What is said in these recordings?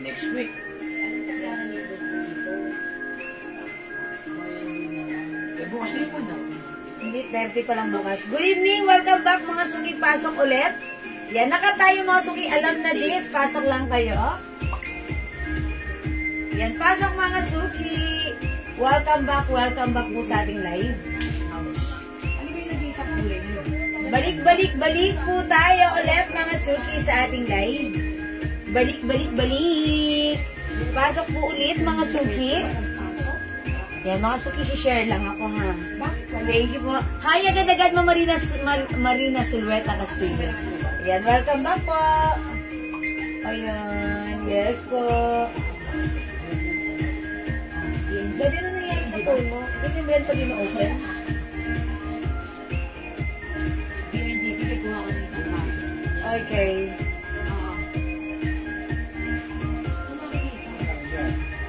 Next week. Bukas din po na. Hindi, 30 pa lang bukas. Good evening, welcome back mga suki. Pasok ulit. Yan, nakatayo mga suki. Alam na this, pasok lang kayo. Yan, pasok mga suki. Welcome back po sa ating live. Ano ba yung naging sa kulay nyo? Balik po tayo ulit mga suki sa ating live. Balik. Pasok po ulit mga suki. Yan, mga suki, share lang ako, ha? Thank you po. Hi, agad-agad mo, Marina Sulueta Castillo. Yan, welcome back po. Ayan, yes po. Dali na nangyari sa phone mo. Hindi mo yan pag ino-open. Sige, kuha ko ng isang bag. Okay.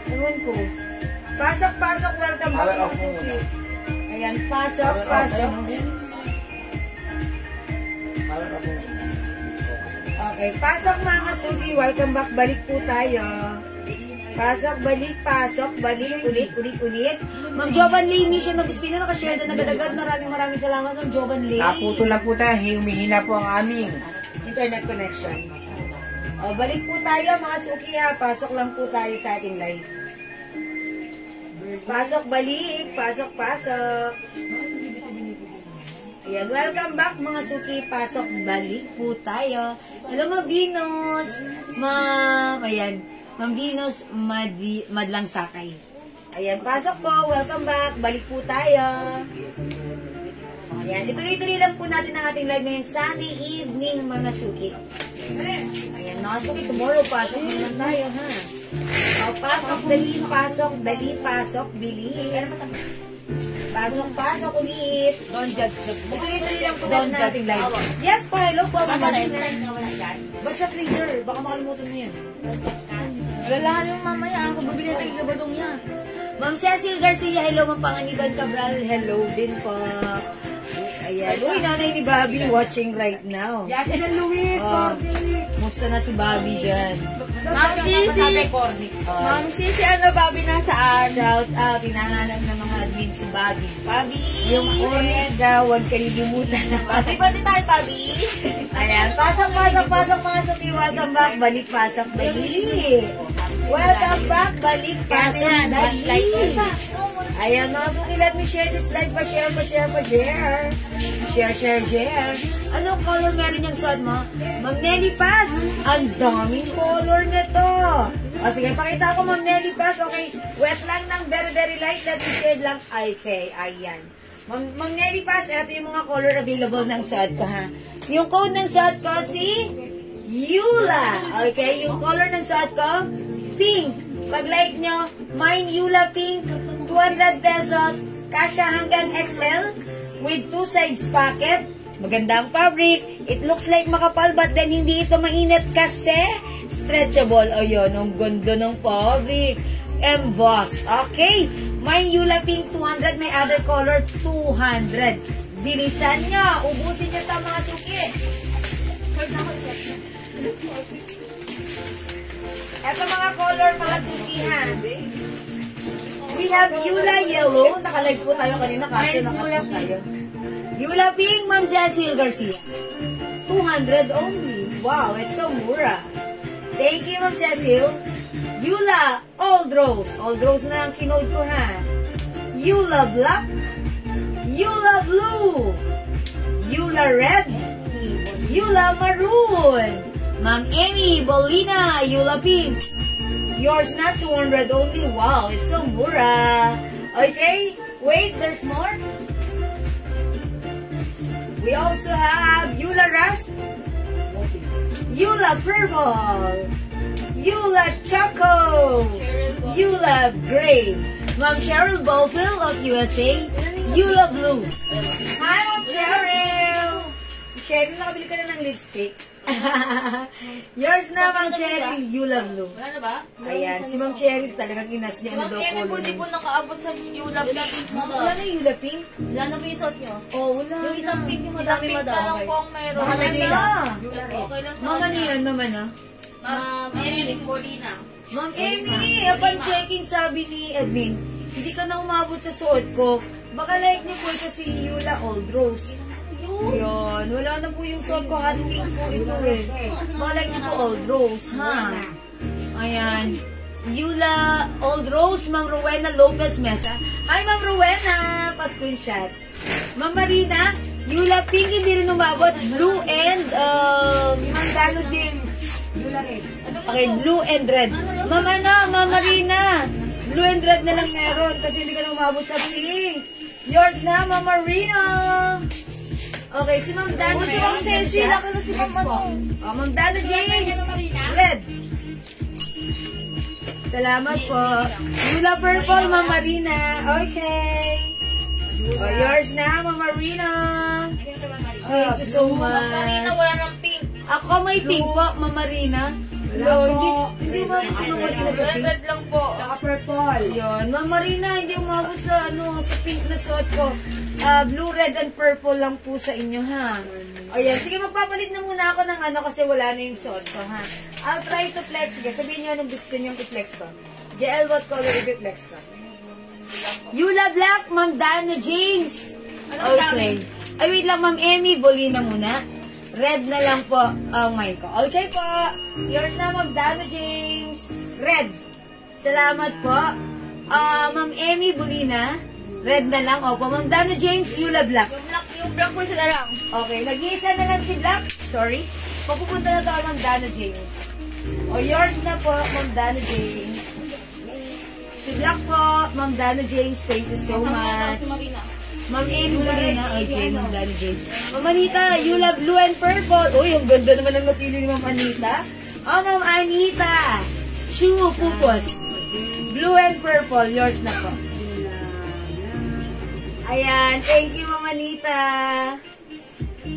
Ewan ko. Pasok, welcome back mga suki. Ayan, pasok. Okay, pasok mga suki, welcome back, balik po tayo. Pasok, balik, ulit. Ma'am Jovan Lee, Mission Agustino, nakashare na agad-agad. Maraming salamat, Ma'am Jovan Lee. Naputo lang po tayo, humihina po ang aming internet connection. O, balik po tayo mga suki, ha. Pasok lang po tayo sa ating live. Pasok, balik. Ayan, welcome back mga suki. Pasok, balik po tayo. Hello, Ma'am Venus. Ma'am Venus Madlang Sakay. Ayan, pasok po. Welcome back. Balik po tayo. Ayan, ituloy-tuloy lang po natin ang ating live ngayong Sunday evening mga suki. Ayan, mga suki. Tomorrow, pasok naman tayo, ha? O, pasok, bilis. Pasok ulit. Don't judge. Ituloy-tuloy lang po natin ang ating live. Yes po, hello po. Ba't sa freezer? Baka makalimutan mo yan. Lalahan yung mamaya. Ako bibili ng igabadong niya. Ma'am Cecil Garcia, hello. Ma'am Panganiban Cabral, hello din po. Ayan. Uy, nanay ni Bobby watching right now. Yate ng Luis, Musta na si Bobby dyan? Ma'am Sisi, ano Bobby nasaan? Shout out, hinahanap ng mga admin si Bobby. Yung ulit daw, huwag kalilimutan. Bobby tayo, Bobby. Ayan, pasok mga suki. Welcome back, balik. Welcome back, balik. Ayan mga suki, let me share this live. Share. Anong color meron yung suot mo? Ma'am Nelly Paz, ang daming color nito. O sige, pakita ko Ma'am Nelly Paz. Okay, wet lang ng very light. Let me share lang. Okay, ayan. Ma'am Nelly Paz, ito yung mga color available ng suot ko, ha? Yung code ng suot ko, si Yula. Okay, yung color ng suot ko, pink. Pag like nyo, mine Yula pink, 200 pesos, kasya hanggang XL, with 2 sides pocket. Maganda ang fabric. It looks like makapal, but then hindi ito mainit kasi stretchable. O yun, ang ganda ng fabric. Embossed. Okay. Mine Yula pink, 200. May other color, 200. Bilisan nyo. Ubusin nyo ito mga suki. Ito mga color, mga suki, ha. We have Yula yellow. Nakalive po tayo kanina kasi nakalive tayo. Yula pink, Ma'am Cecil Garcia. 200 only. Wow, it's so mura. Thank you, Ma'am Cecil. Yula Old Rose. Old Rose na ang kinold ko, ha. Yula Black. Yula Blue. Yula Red. Yula Maroon. Ma'am Amy Bolina, Yula Pink. Yours na 200 only. Wow, it's so mura. Okay, wait, there's more. We also have Yula Rust, Yula Purple, Yula Choco, Yula Gray. Ma'am Cheryl Bofill of USA, Yula Blue. Hi, Ma'am Cheryl. Cheryl, nakabili ka na ng lipstick. Yours na, Ma'am Cheryl. Yula Blue. Wala na ba? Ayan, si Ma'am Cheryl talagang inas niya na Ma'am daw Amy po, di po nakaabot sa Yulab natin. Wala na yung Yula Pink? Wala na po yung suot nyo. Oh, wala. Yung isang pink yung Isang madami pink madami. na lang po ang meron. Wala na. Okay lang sa Mama kanya. niyan, mama na. Ma'am Amy Bolina. Ma'am Amy, upon checking sabi ni admin, hindi ka na umabot sa suot ko. Baka like niyo po ito si Yula Old Rose. Yun, wala na po yung suot ko, hot pink po ito eh. Baka like niyo po Old Rose, ha? Ayan. Yula Old Rose, Ma'am Rowena Lopez Mesa. Hi, Ma'am Rowena! Pa-screenshot. Ma'am Marina, Yula Pink, hindi rin umabot. Blue and, Ma'am Dano James. Yula red. Okay, blue and red. Ma'am ano, Ma'am Marina. Blue and red na lang meron kasi hindi ka na umabot sa pink. Yours na, Ma'am Marina. Okay, si Ma'am Dano. Si Ma'am Ceci, laki na si Ma'am ano. Oh, Ma'am Dano James. Red. Salamat po. Yula Purple, Ma'am Marina. Okay. Oh, yours na, Ma'am Marina. Thank you so much. Marina, wala ng pink. Ako may pink po, Ma'am Marina. Hello, hindi umabot si Ma'am Marina sa Red, pink. red lang po. Saka purple. Yun. Ma'am Marina, hindi umabot sa sa pink na suot ko. Blue, red, and purple lang po sa inyo, ha? O yan. Sige, magpapalit na muna ako ng kasi wala na yung suot ko, ha? I'll try to flex. Sige, sabihin nyo anong gusto nyo i-flex ko. JL, what color i-flex ko? Yula Black, Ma'am Dana James. Okay. Ay, wait lang, Ma'am Amy. Bolina muna. Red na lang po ang mine ko. Okay po. Yours na, Ma'am Dana James. Red. Salamat po. Ma'am Amy Bolina. Red na lang. Opo, Ma'am Dana James, Yula Black. Yung black po sila lang. Okay, nag-iisa na lang si Black. Sorry. Papupunta na to Ma'am Dana James. O, yours na po, Ma'am Dana James. Si Black po, Ma'am Dana James. Thank you so much. Si Marina. Ma'am Amy Marina. Okay, Ma'am Dana James. Ma'am Anita, Yula Blue and Purple. Uy, ang ganda naman ang napili ni Ma'am Anita. Oh, Ma'am Anita. Shoe, pupos. Blue and Purple. Yours na po. Ayan. Thank you, Ma'am Anita.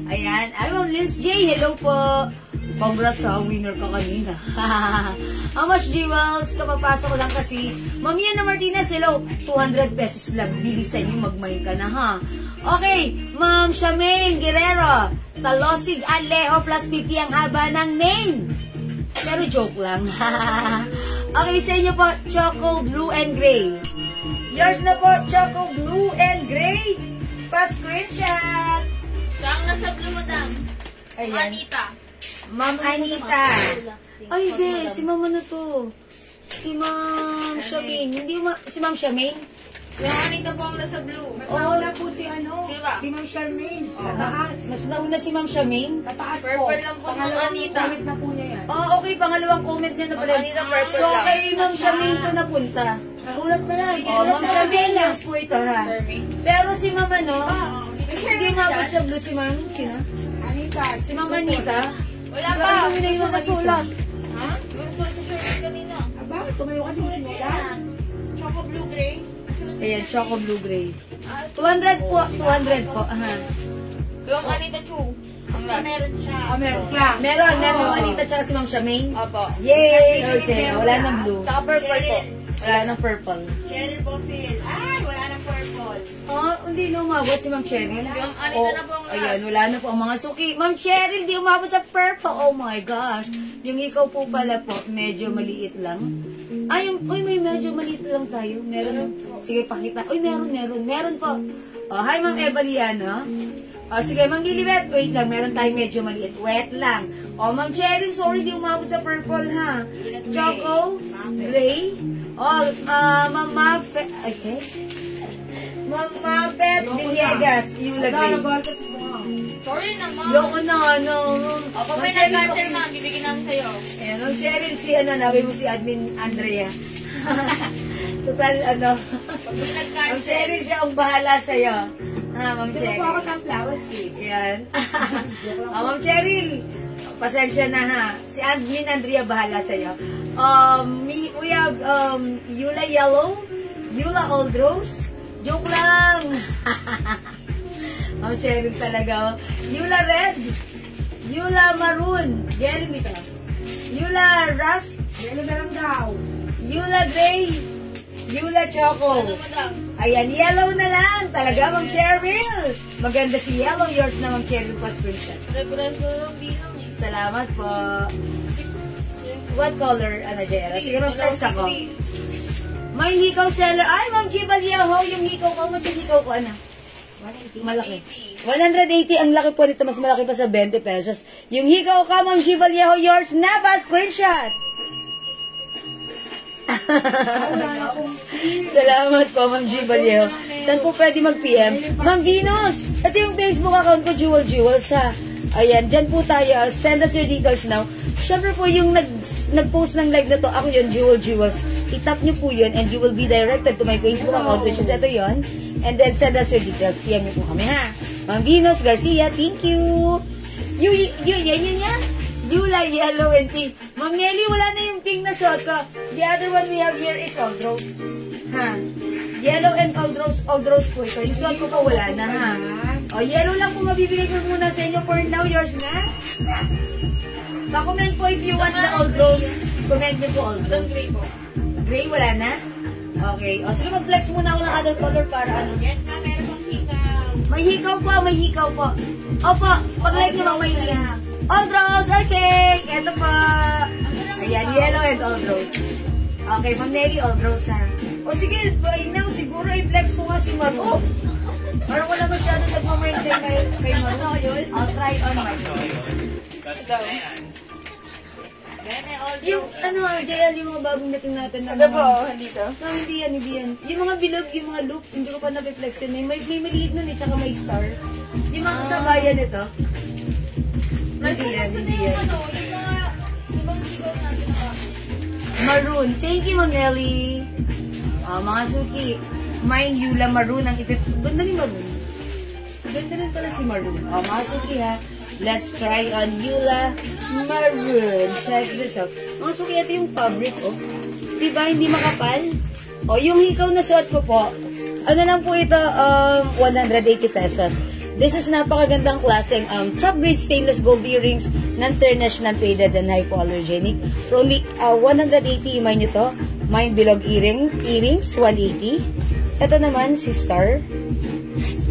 Ayan. Ay, Ma'am Liz J. Hello po. Congrats sa winner ka kanina. How much jewels? Kapapasok ko lang kasi. Ma'am Yana Martinez, hello. 200 pesos lang. Bilisan nyo, mag-mine ka na, ha? Okay. Ma'am Shameng Guerrero. Talosig Alejo plus 50 ang haba ng name. Pero joke lang. Okay, sa inyo po, Choco Blue and Gray. Yours na po, Choco Blue and Gray. Pa-screenshot. Saan nasa blue, madam? Ayan. Anita. Ma'am Anita. Ay, hindi. Si Ma'am ano to? Si Ma'am Shamin. Hindi si Ma'am Shamin? Yung Anita po ang nasa blue. Nauna po si ano, Sino ba? si Ma'am Charmaine. Sa taas. Mas nauna si Ma'am Shamin? Sa taas po. Purple lang po si Ma'am Pangalawang Anita. comment na po niya yan. Oh, okay. Pangalawang comment niya na pala. Ma'am Anita, purple So, lang. kay Ma'am Shamin to napunta. Nagulat na yan. Oh, Ma'am Shamin, yours po ito, ha? Fermi. Pero si Ma'am ano, hindi umabot sa blue si Ma'am. Sino? Anita. Si Ma'am Anita. Wala pa. Ano yung nasulat? Ha? Yung sulat sa shirt kanina. Aba, tumayo kasi mo sinulat. Choco Blue Gray. Ayan, Choco Blue Gray. 200 po. 200 po. Aha. Yung Anita Chu. Ang last. Meron siya. Meron siya. Meron Ma'am Anita tsaka si Ma'am Shamin. Opo. Yay! Okay, wala ng blue. Tsaka purple po. Wala ng purple. Cheryl Bofil. Ay, wala na purple. Oh, hindi na umabot si Ma'am Cheryl. Yung Anita na po ang last. Ayan, wala na po ang mga suki. Ma'am Cheryl, di umabot sa purple. Oh my gosh. Yung ikaw po pala po, medyo maliit lang. Ay, may medyo maliit lang tayo. Meron. Sige, pakita. Uy, meron po. Oh, hi Ma'am Evaliana. Oh, sige, Ma'am Gilibet, wait lang. Meron tayong medyo maliit. Wet lang. Oh, Ma'am Cheryl, sorry, di umabot sa purple, ha? Choco, gray. Oh, Ma'am Mafet. Okay. Ma'am Mafet Villegas, Yula Gray. Sorry naman. Yoko na, ano. O, pag may nag-cancel, ma'am, bibigyan namin sa'yo. Ayan, Ma'am Cheryl, si nabi mo si Admin Andrea. Total, Pag may Ma'am nag-cancel. Cheryl, siya ang bahala sa'yo. Ma'am Dito po Cheryl. ako ng flowers cake. Yan. Ma'am Cheryl, pasensya na, ha. Si Admin Andrea bahala sa'yo. We have Yula Yellow, Yula Old Rose. Joke lang. Ma'am Cheryl talaga. Yula Red. Yula Maroon. Jeremy to. Yula Rust. Yellow na lang daw. Yula Gray. Yula Choco. Ayan, yellow na lang. Talaga, Ma'am Cheryl. Maganda si yellow. Yours na, Ma'am Cheryl po, screenshot. Salamat po. What color, ano, Jera? Sige, mag-flex ako. May hikaw seller. Ay, Ma'am G. Vallejo, yung hikaw ko. Ma'am G, hikaw ko, ano? Malaki. 180. Ang laki po nito. Mas malaki pa sa 20 pesos. Yung hikaw ka, Ma'am G. Vallejo, yours na ba? Screenshot. Salamat po, Ma'am G. Vallejo. Saan po pwede mag-PM? Ma'am Venus, ito yung Facebook account ko, Jewels, ha. Ayan, dyan po tayo. Send us your details now. Siyempre po, yung nag-post ng live na to, ako yun, Jewels. I-tap nyo po yun and you will be directed to my Facebook account, which is ito yun. And then send us your details. PM nyo po kami, ha. Ma'am Venus Garcia, thank you. Yan. Yula, yellow, and pink. Ma'am Nelly, wala na yung pink na suot ko. The other one we have here is old rose. Ha? Yellow and old rose po ito. Yung suot ko pa wala na, ha? O, yellow lang po mabibigay ko muna sa inyo for now. Yours na? Pa-comment po if you want the old rose. Comment nyo po old rose. Gray, wala na? Okay. O, sige, mag-flex muna ako ng other color para ano. Yes, ma'am. Meron pong hikaw. May hikaw po. Opo, pag-like nyo may hikaw. Old rose, okay. Ito po. Ayan, yellow and old rose. Okay, Ma'am Nelly, old rose, ha. O sige, by now, siguro i-flex ko nga si Maru. Parang wala masyado nagmamaintain kay Maru. I'll try on my yung, JL, yung mga bagong dating natin na Ano po? Dito? No, hindi yan. Yung mga bilog, yung mga loop, hindi ko pa na-reflex yun. May maliit nun eh, tsaka may star. Yung mga kasabayan ito. Hindi yan. Maroon. Thank you, Ma'am Nelly. Mga suki. Mine, Yula Maroon. Ang ipit. Ganda ni Maroon. Ganda rin pala si Maroon. Mga suki, ha. Let's try on Yula Maroon. Check this out. Mga suki, ito yung fabric, oh. Diba, hindi makapal? Yung hikaw na suot ko po. Ano lang po ito? 180 pesos. This is napakagandang klaseng top grade stainless gold earrings, non-tarnished, non-faded, and hypoallergenic. For only 180, mind nyo to. Mine bilog earrings, 180. Ito naman, si Star.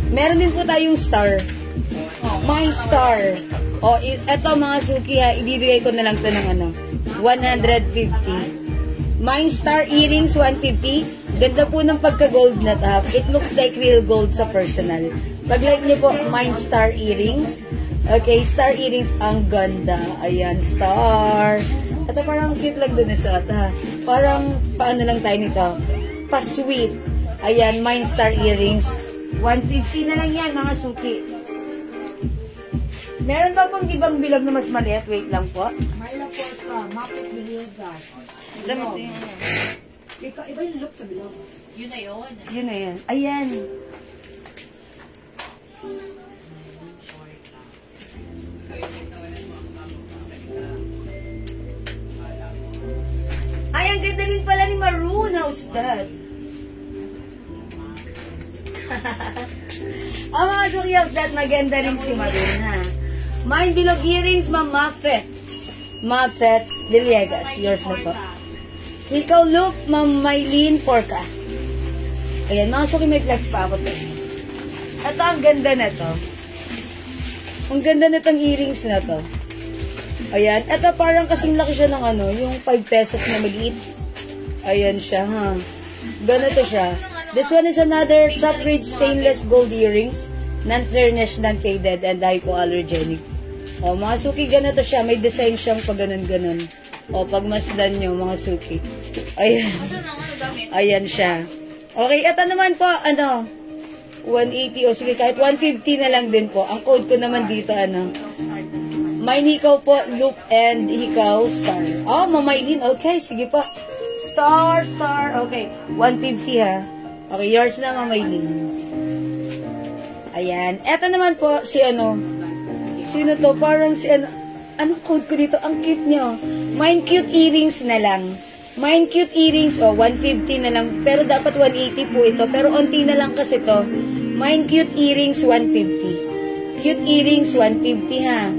Meron din po tayong Star. My Star. Ito mga suki ha, ibibigay ko na lang to ng 150. Mine Star earrings, 150. Ganda po ng pagka-gold na top. It looks like real gold sa personal. Pag-like niyo po, Mine Star earrings. Okay, Star earrings, ang ganda. Ayan, Star. Ito parang cute lang dun sa ha. Parang, paano lang tayo nito? Pa-sweet. Ayan, Mine Star earrings. 150 na lang yan, mga suki. Meron ba pong ibang bilog na mas maliit? Wait lang po. Marla Porta, Mapit Biligas. Damit din yan. Iba yung look sa bilog. Yun na yun. Yun na yan. Ayan. Ay, ang ganda rin pala ni Maroon. How's that? Mga sukyos, that maganda rin si Maroon, ha? Mine bilog earrings, Ma'am Muffet. Muffet Villegas. Yours na po. Ikaw, look, Ma'am Mylene Porca. Ayan, mga suki, may flex pa ako sa inyo. At ang ganda na to. Ang ganda na tong earrings na to. Ayan. Ito parang kasing laki siya ng yung 5 pesos na maliit. Ayan siya, ha. Ganito siya. This one is another top grade stainless gold earrings. Non-tarnished, non-faded, and hypoallergenic. Mga suki, ganito siya. May design siyang pag ganun-ganun. Pagmasdan nyo, mga suki. Ayan. Ayan siya. Okay, ito naman po, 180. O sige, kahit 150 na lang din po. Ang code ko naman dito, Mine hikaw po, loop and hikaw, star. Mamaylin. Okay, sige po. Star. Okay, 150 ha. Okay, yours na, Mamaylin. Ayan. Eto naman po, sino to? Parang si anong code ko dito? Ang cute nyo. Mine cute earrings na lang. Mine cute earrings, 150 na lang. Pero dapat 180 po ito. Pero onti na lang kasi to. Mine cute earrings, 150. Cute earrings, 150 ha.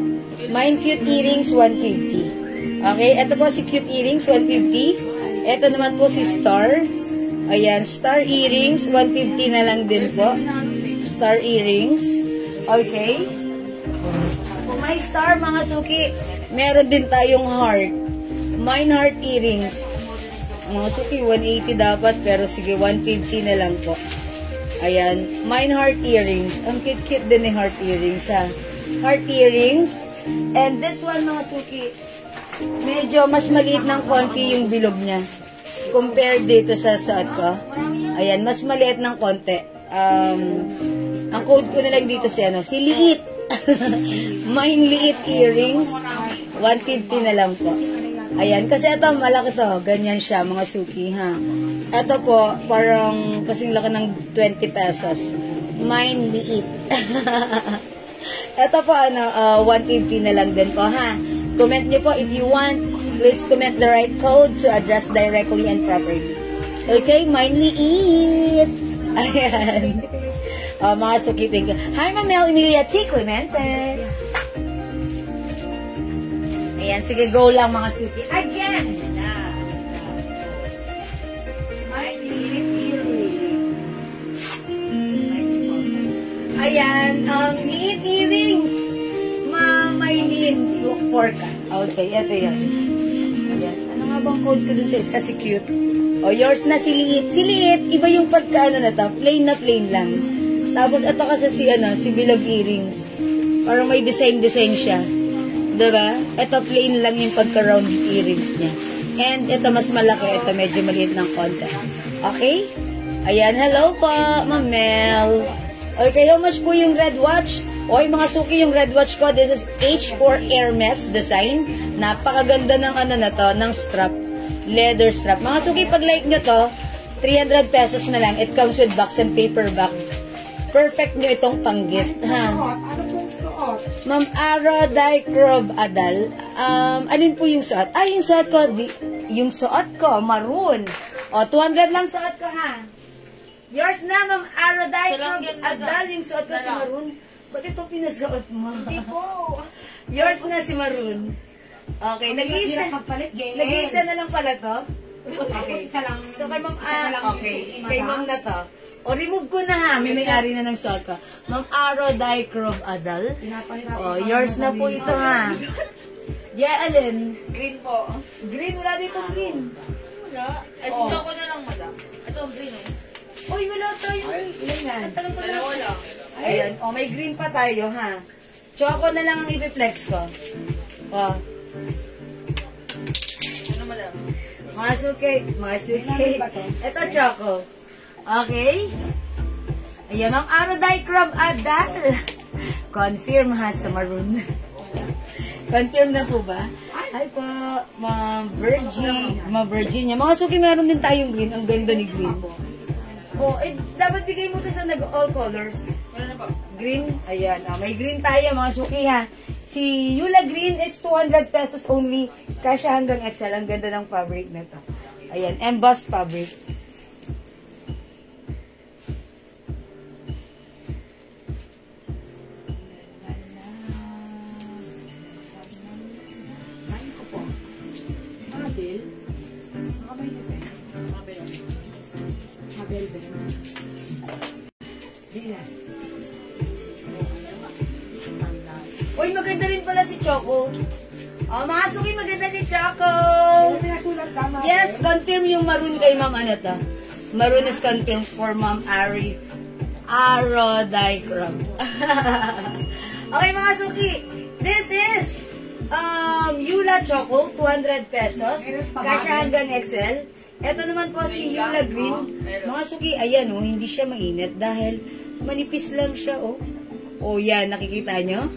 Mine cute earrings, 150. Okay, ito po si cute earrings, 150. Ito naman po si star. Ayan, star earrings, 150 na lang din po. Star earrings. Okay. Kung may star, mga suki, meron din tayong heart. Mine heart earrings. Mga suki, 180 dapat, pero sige, 150 na lang po. Ayan, mine heart earrings. Ang cute-cute din ni heart earrings, ha. Heart earrings. And this one, mga suki, medyo mas maliit ng konti yung bilog niya. Compared dito sa suot ko. Ayan, mas maliit ng konti. Ang code ko na lang dito si liit. Mine liit earrings. 150 na lang po. Ayan, kasi ito, malaki to. Ganyan siya, mga suki, ha. Ito po, parang kasing laki ng 20 pesos. Mine liit. Ito po, 150 na lang din po, ha. Comment nyo po if you want. Please comment the right code to address directly and properly. Okay, mine liit. Ayan. Mga suki, thank you. Hi, Ma'am Emilia T. Clemente. Ayan, sige, go lang mga suki. Again! Ayan, liit earrings. Maylin Forca. Okay, ito yan. Ayan, ano nga bang code ko dun sa isa? Si cute. O, yours na si liit. Si liit, iba yung pagkaano na to. Plain na plain lang. Tapos, ito kasi si bilog earrings. Parang may design-design siya. Diba? Ito plain lang yung pagka-round earrings niya. And ito mas malaki. Ito medyo maliit ng konti. Okay? Ayan, hello po, Ma'am Mel. Okay, how much po yung red watch? Oy, mga suki, yung red watch ko, this is H4 Hermes design. Napakaganda ng ng strap. Leather strap. Mga suki, pag like nyo to, 300 pesos na lang. It comes with box and paperback. Perfect nyo itong pang-gift, ha? Ma'am Ara Dicrob Adal, alin po yung suot? Ay, yung suot ko, maroon. O, 200 lang suot ko, ha? Yours na, Ma'am Ara Dicrob Adal, yung suot ko si maroon. Bakit ito pinasuot mo? Hindi po. Yours na si maroon. Okay, nag-iisa na lang pala to? Okay. So, kay Ma'am okay, kay Ma'am na to. O, remove ko na, ha. May-ari na ng suot ko. Ma'am Ara Dicrob Adal. O, yours na po ito, ha. Yeah, alin? Green po. Green, wala dito green. Wala. Ay, sunod ko na lang, madam. Ito, green eh. Uy, wala tayo. Ilan yan? Dalawa lang. Ayan. O, may green pa tayo, ha. Choco na lang ang i-reflex ko. O. Ano, madam? Masuke. Ito, Choco. Okay? Ayan, Ma'am Ara Dicrob Adal. Confirm, ha, sa maroon. Confirm na po ba? Hi po, Ma'am Virginia. Mga suki, meron din tayong green. Ang ganda ni green. Oh, dapat bigay mo ito sa all colors. Wala na po. Green, ayan. May green tayo, mga suki, ha. Si Yula Green is 200 pesos only. Kasya hanggang XL. Ang ganda ng fabric na to. Ayan, embossed fabric. Uy, maganda rin pala si Choco. Oh, mga suki, maganda si Choco. Yes, confirm yung maroon kay Ma'am Maroon is confirmed for Ma'am Ara Dicrob. Okay, mga suki. This is Yula Choco, 200 pesos. Kasya hanggang XL. Ito naman po si Yula Green. Mga suki, ayan hindi siya mainit dahil manipis lang siya, Oh, yan, nakikita nyo?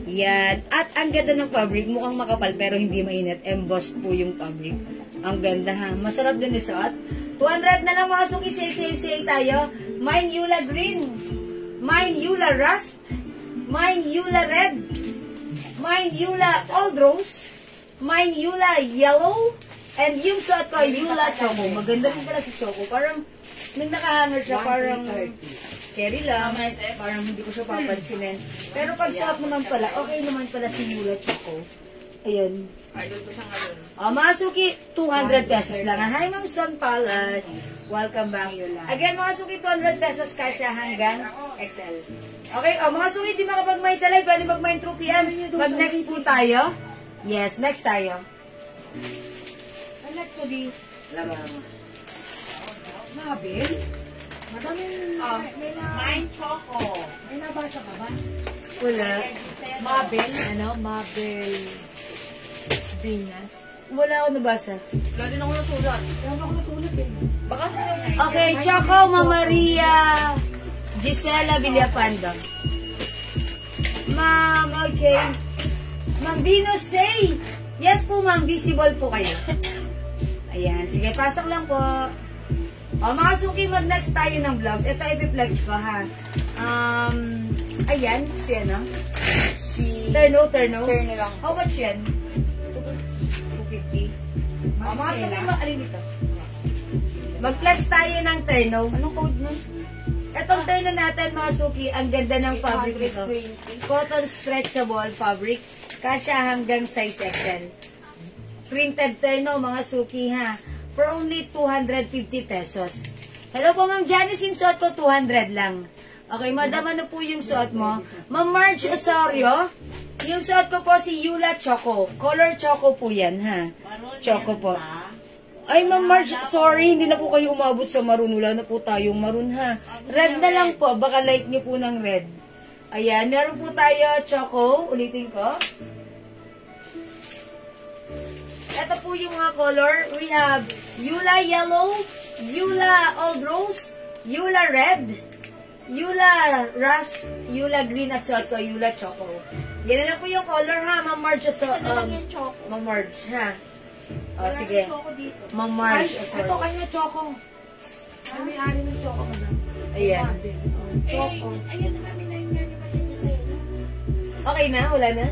Yan. At ang ganda ng fabric, mukhang makapal pero hindi mainit. Embossed po yung fabric. Ang ganda, ha? Masarap din isuot. 200 na lang, mga suki. Sale tayo. Mine Yula Green. Mine Yula Rust. Mine Yula Red. Mine Yula Old Rose. Mine Yula Yellow. And yung suot ko, Yula Choco. Maganda rin pala si Choco. Parang, nung nakahanger siya, parang carry lang. Mama SF. Parang hindi ko siya papansinin. Pero pag suot naman pala, okay naman pala si Yula Choco. Ayun. Idol ko siya ngayon. Mga Suki, 200 pesos lang. Hi, Ma'am Son Palad. Welcome back. Again, mga Suki, 200 pesos kasya hanggang XL. Okay, mga Suki, di makapag-mine sa live. Pwede mag-mine through PM. Mag-next po tayo. Yes, next tayo. Next po di. Mabel? Madaming... Mine Choco. May nabasa ka ba? Wala. Mabel, Mabel Venus. Wala ako nabasa. Wala din ako nasulat. Kaya ako nasulat eh. Baka Okay, Choco, Ma'am Maria, Gisela Villapando. Ma'am, okay. Ma'am Venus, say. Yes po, ma'am. Visible po kayo. Ayan. Sige, pasok lang po. O, mga Suki, mag-next tayo ng blouse. Ito, ipiplex ko, ha. Ayan, si ano? si... Terno. Turn lang. How much yan? 250. O, mga Suki, alin dito? Mag-flex tayo ng terno. Anong code nun? Etong terno natin, mga Suki, ang ganda ng fabric nito. 820. Cotton stretchable fabric. Kasya hanggang size XL. Printed terno, mga Suki, ha. For only 250 pesos. Hello po, Ma'am Janice. Yung suot ko, 200 lang. Okay, madam, ano po yung suot mo? Ma'am Marge Osorio. Yung suot ko po si Yula Choco. Color Choco po yan, ha. Choco po. Ay, Ma'am Marge, sorry, hindi na po kayo umabot sa maroon. Wala na po tayong maroon, ha. Red na lang po. Baka like niyo po ng red. Ayan, meron po tayo Choco. Ulitin ko. Ito po yung mga color. We have Yula Yellow, Yula Old Rose, Yula Red, Yula Rust, Yula Green at suot ko, Yula Choco. Yan na lang po yung color, ha, Ma'am Marge. Ma'am Marge, ha. O, sige. Ma'am Marge. Ito kanya Choco. Ay, may-ari ng Choco, madam. Ayan. Choco. Ayun na namin na yung menu natin sa iyo. Okay na? Wala na?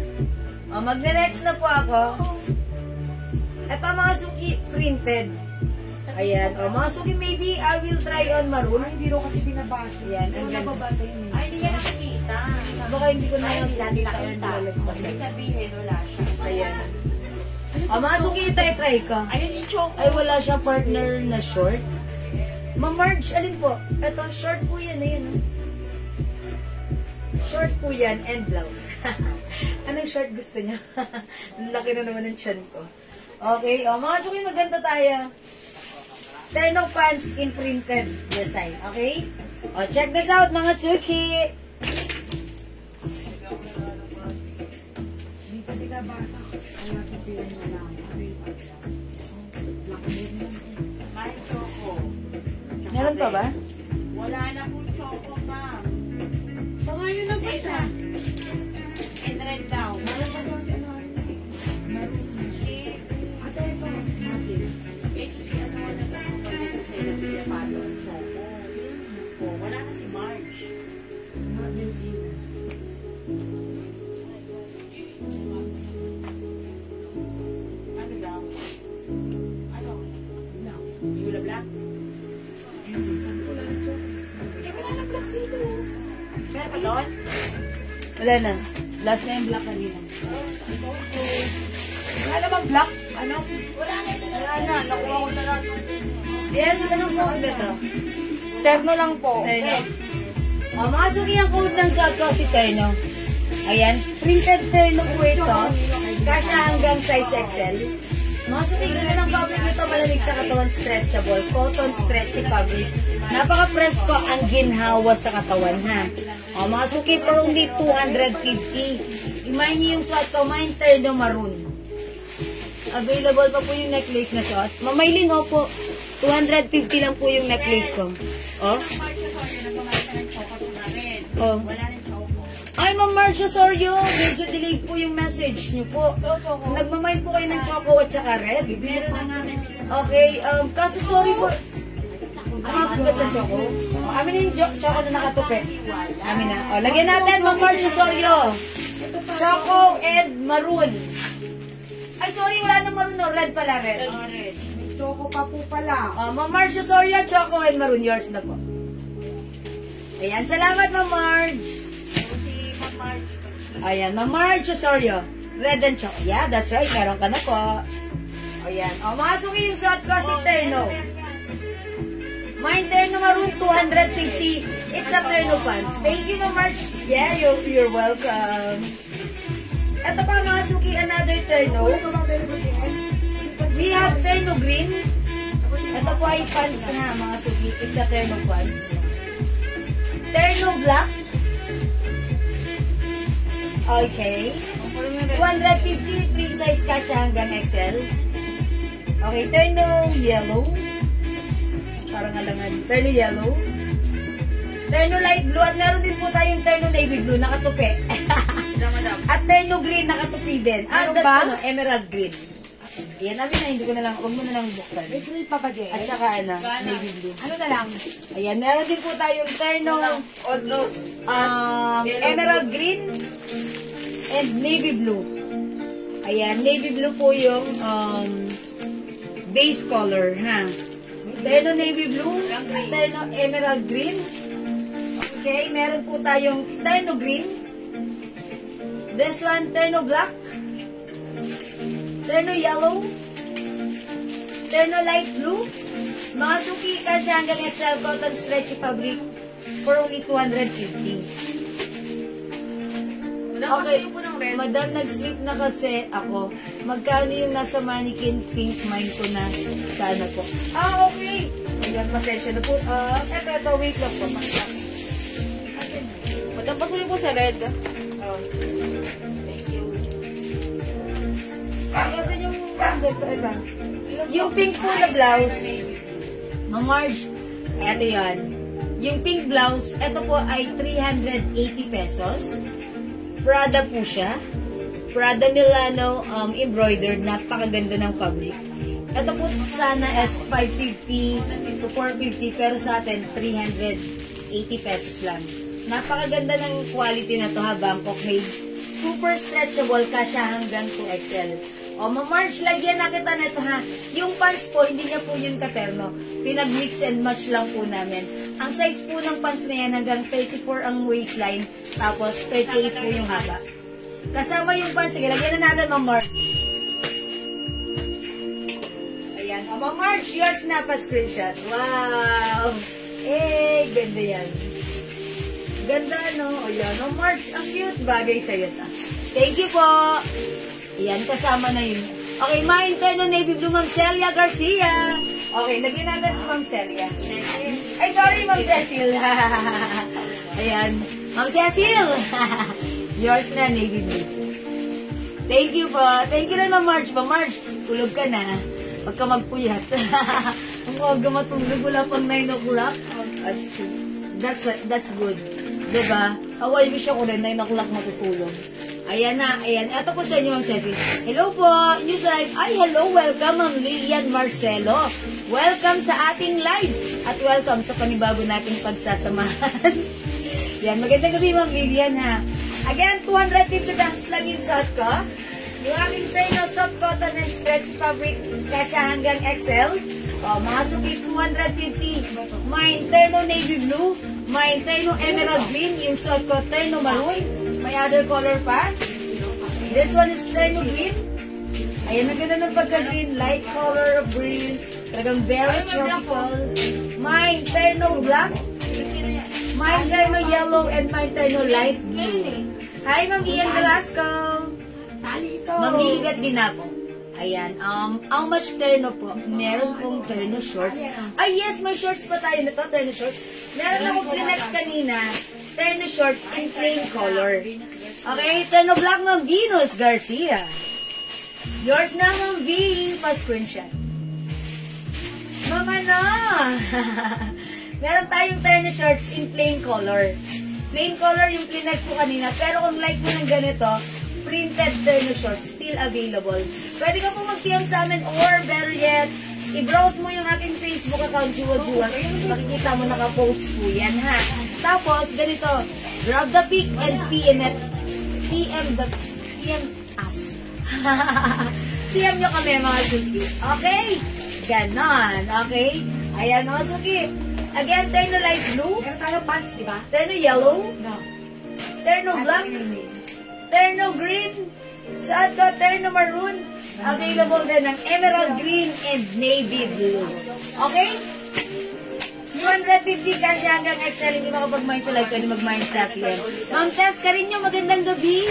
O, magne-next na po ako. Ito mga Suki, printed. Ayan. O, mga Suki, maybe I will try on maroon. Ay, hindi rin kasi binabasa. Ayan, ang Ang ganda. nababasa yun eh. Ay, hindi yan nakikita. Baka hindi ko na Ay, yung hindi natin nakita. lalagpasan. Ibig sabihin, wala siya. Ayan. O, mga Suki, ito i-try ko. Ayun yung Choco. Ay, wala siya partner na short. Ma'am Marge, alin po? Ito, short po yan. Ayan. oh. Short po yan and blouse. Anong short gusto niya? Ang laki na naman ng tiyan ko. Okay, o mga Suki, maganda tayo. Terno pants in printed design, okay? O, check this out, mga Suki. Hindi ko binabasa. Kaya sabihin mo lang. Mine Choco. Meron pa ba? Wala na po Choco, ma'am. Sa ngayon na ba siya? And red daw. Meron pa doon sa lahat. Meron. Ate, ito. Mabel. Ito si ano na pwede sa iyo na palo ang Choco. Oh, wala na si Marge. Mabel Venus. Ano daw? Ano? No. Yula Black? Wala na siya. Eh, wala na black dito. Meron pa doon? Wala na. Last na yung black kanina. Wala namang black. Ano? Wala na ito. Wala na, nakuha ko na lang. Yes, anong code na to? Terno lang po. Terno. O, mga Suki, ang code ng suot ko si Terno. Ayan, printed Terno po ito. Kasya hanggang size XL. Mga Suki, ganda ng fabric nito. Malamig sa katawan, stretchable. Cotton stretchy fabric. Napaka-presko ang ginhawa sa katawan, ha. O, mga Suki, for only 250. Imahin niyo yung suot ko, mine Terno maroon. Available pa po yung necklace na suot. Mamaylin, po. 250 lang po yung necklace ko. Oh? Marge Osorio, nagmamahal ka ng Choco sa red. Oh. Wala na Choco. Ay, Ma'am Marge Osorio, medyo delayed po yung message niyo po. Choco. Nagmamay po kayo ng choco at saka red. Meron na nga may Okay, kaso sorry po. Umabot ba sa choco? Oh, amin na yung choco na nakatupi. Amin na. O, lagyan natin, Ma'am Marge Osorio. Choco and maroon. Ay, sorry, wala na maroon, no. Red pala, red. red. Choco pa po pala. Ma'am Marge Osorio, choco and maroon. Yours na po. Ayan, salamat, Ma'am Marge. Ayan, Ma'am Marge Osorio. Red and chocolate. Yeah, that's right. Meron ka na po. Ayan. O, mga suki yung suot ko si Terno. Mine Terno Maroon, 250. It's a Terno pants. Thank you, Ma'am Marge. Yeah, you're welcome. Ito pa, mga suki, another Terno. We have Terno green. Ito po ay pants na, mga suki. It's a Terno pants. Terno black. Okay. 250, free size kasha hanggang XL. Okay, Terno yellow. Parang alangan. Terno yellow. Terno light blue. At meron din po tayong Terno navy blue, nakatupi. At Terno green, nakatupi din. At Ano that's ba? ano, emerald green. Yan, namin na, hindi ko na lang, huwag mo na lang buksan. May papajet. At saka ano, navy blue. Ano na lang? Ayan, meron din po tayong Terno emerald green and navy blue. Ayan, navy blue po yung base color, ha? Terno navy blue, Terno emerald green. Okay, meron po tayong Terno green. This one, Terno black. Terno yellow. Terno light blue. Mga suki kasya hanggang XL cotton stretchy fabric for only 250. Okay, madam, nag-sleep na kasi ako. Magkano yung nasa mannequin pink, mind ko na sana po. Ah, okay. Ayan, pasensya na po. Eto, wait lang po. Madam, pasuloy po sa red. Thank you. Kasi yung pink po na blouse, Ma'am Marge, eto yan. Yung pink blouse, eto po ay 380 pesos. Prada po siya. Prada Milano embroidered. Napakaganda ng fabric. Ito po sana is 550 to 450 pero sa atin 380 pesos lang. Napakaganda ng quality na to ha, Bangkok made. Super stretchable, kasya hanggang 2XL. O, Ma'am Marge, lagyan na kita nito ha. Yung pants po, hindi niya po yun katerno. Pinag-mix and match lang po namin. Ang size po ng pants na yan hanggang 34 ang waistline, tapos 38 po yung haba. Kasama yung pants. Sige, lagyan na natin, Ma'am Marge. Ayan. O, Ma'am Marge, yours na pa screenshot. Wow! Eh, ganda yan. Ganda, no? O, yan. Ma'am Marge, ang cute bagay sa'yo ta. Thank you po! Ayan, kasama na yun. Okay, mine, Terno navy blue, Ma'am Celia Garcia. Okay, lagyan natin si Ma'am Celia. Ay, sorry, Ma'am Cecil. Ayan. Ma'am Cecil. Yours na, navy blue. Thank you po. Thank you rin, Ma'am Marge. Ma'am Marge, tulog ka na. Huwag ka magpuyat. Ang huwag ka matulog, wala pang 9 o'clock. That's good. Diba? I wish ako rin 9 o'clock matutulog. Ayan na, ayan. Ito po sa inyo, Ma'am Cecil. Hello po. News Live. Ay, hello. Welcome, Ma'am Lilian Marcelo. Welcome sa ating live. At welcome sa panibago nating pagsasamahan. Yan, magandang gabi, Ma'am Lilian, ha. Again, 250 pesos lang yung suot ko. Yung aking Terno soft cotton and stretch fabric, kasya hanggang XL. O, mga suki, 250. Mine, Terno navy blue. Mine, Terno emerald green. Yung suot ko, Terno maroon. May other color pa. This one is Terno green. Ayan, ang ganda ng pagka-green. Light color of green. Talagang very tropical. Mine, Terno black. Mine, Terno yellow. And mine, Terno light blue. Hi, Ma'am Ian Velasco. Ma'am Liligat din ako. Ayan. How much Terno po? Meron pong Terno shorts. Ay, yes, may shorts pa tayo na to. Terno shorts. Meron akong Kleenex kanina. Terno shorts in plain color. Okay, Terno black, Ma'am Venus Garcia. Yours na, Ma'am V. Pa-screenshot. Ma'am, ano? Meron tayong Terno shorts in plain color. Plain color yung Kleenex ko kanina. Pero kung like mo ng ganito, printed Terno shorts, still available. Pwede ka po mag-PM sa amin or better yet, i-browse mo yung aking Facebook account, Jua. Makikita mo naka-post po yan, ha? Tapos, ganito, grab the pic and PM us. PM nyo kami, mga suki. Okay? Ganon, okay? Ayan, mga suki. Again, terno light blue. Meron tayo pants, di ba? Terno yellow. No. Terno black. Terno green. Saan to? Terno maroon. Available din ng emerald green and navy blue. Okay? 250 cash hanggang XL. Hindi makapag-mine sa live. Pwede mag-mine sa akin. Ma'am Tess, Carino, magandang gabi.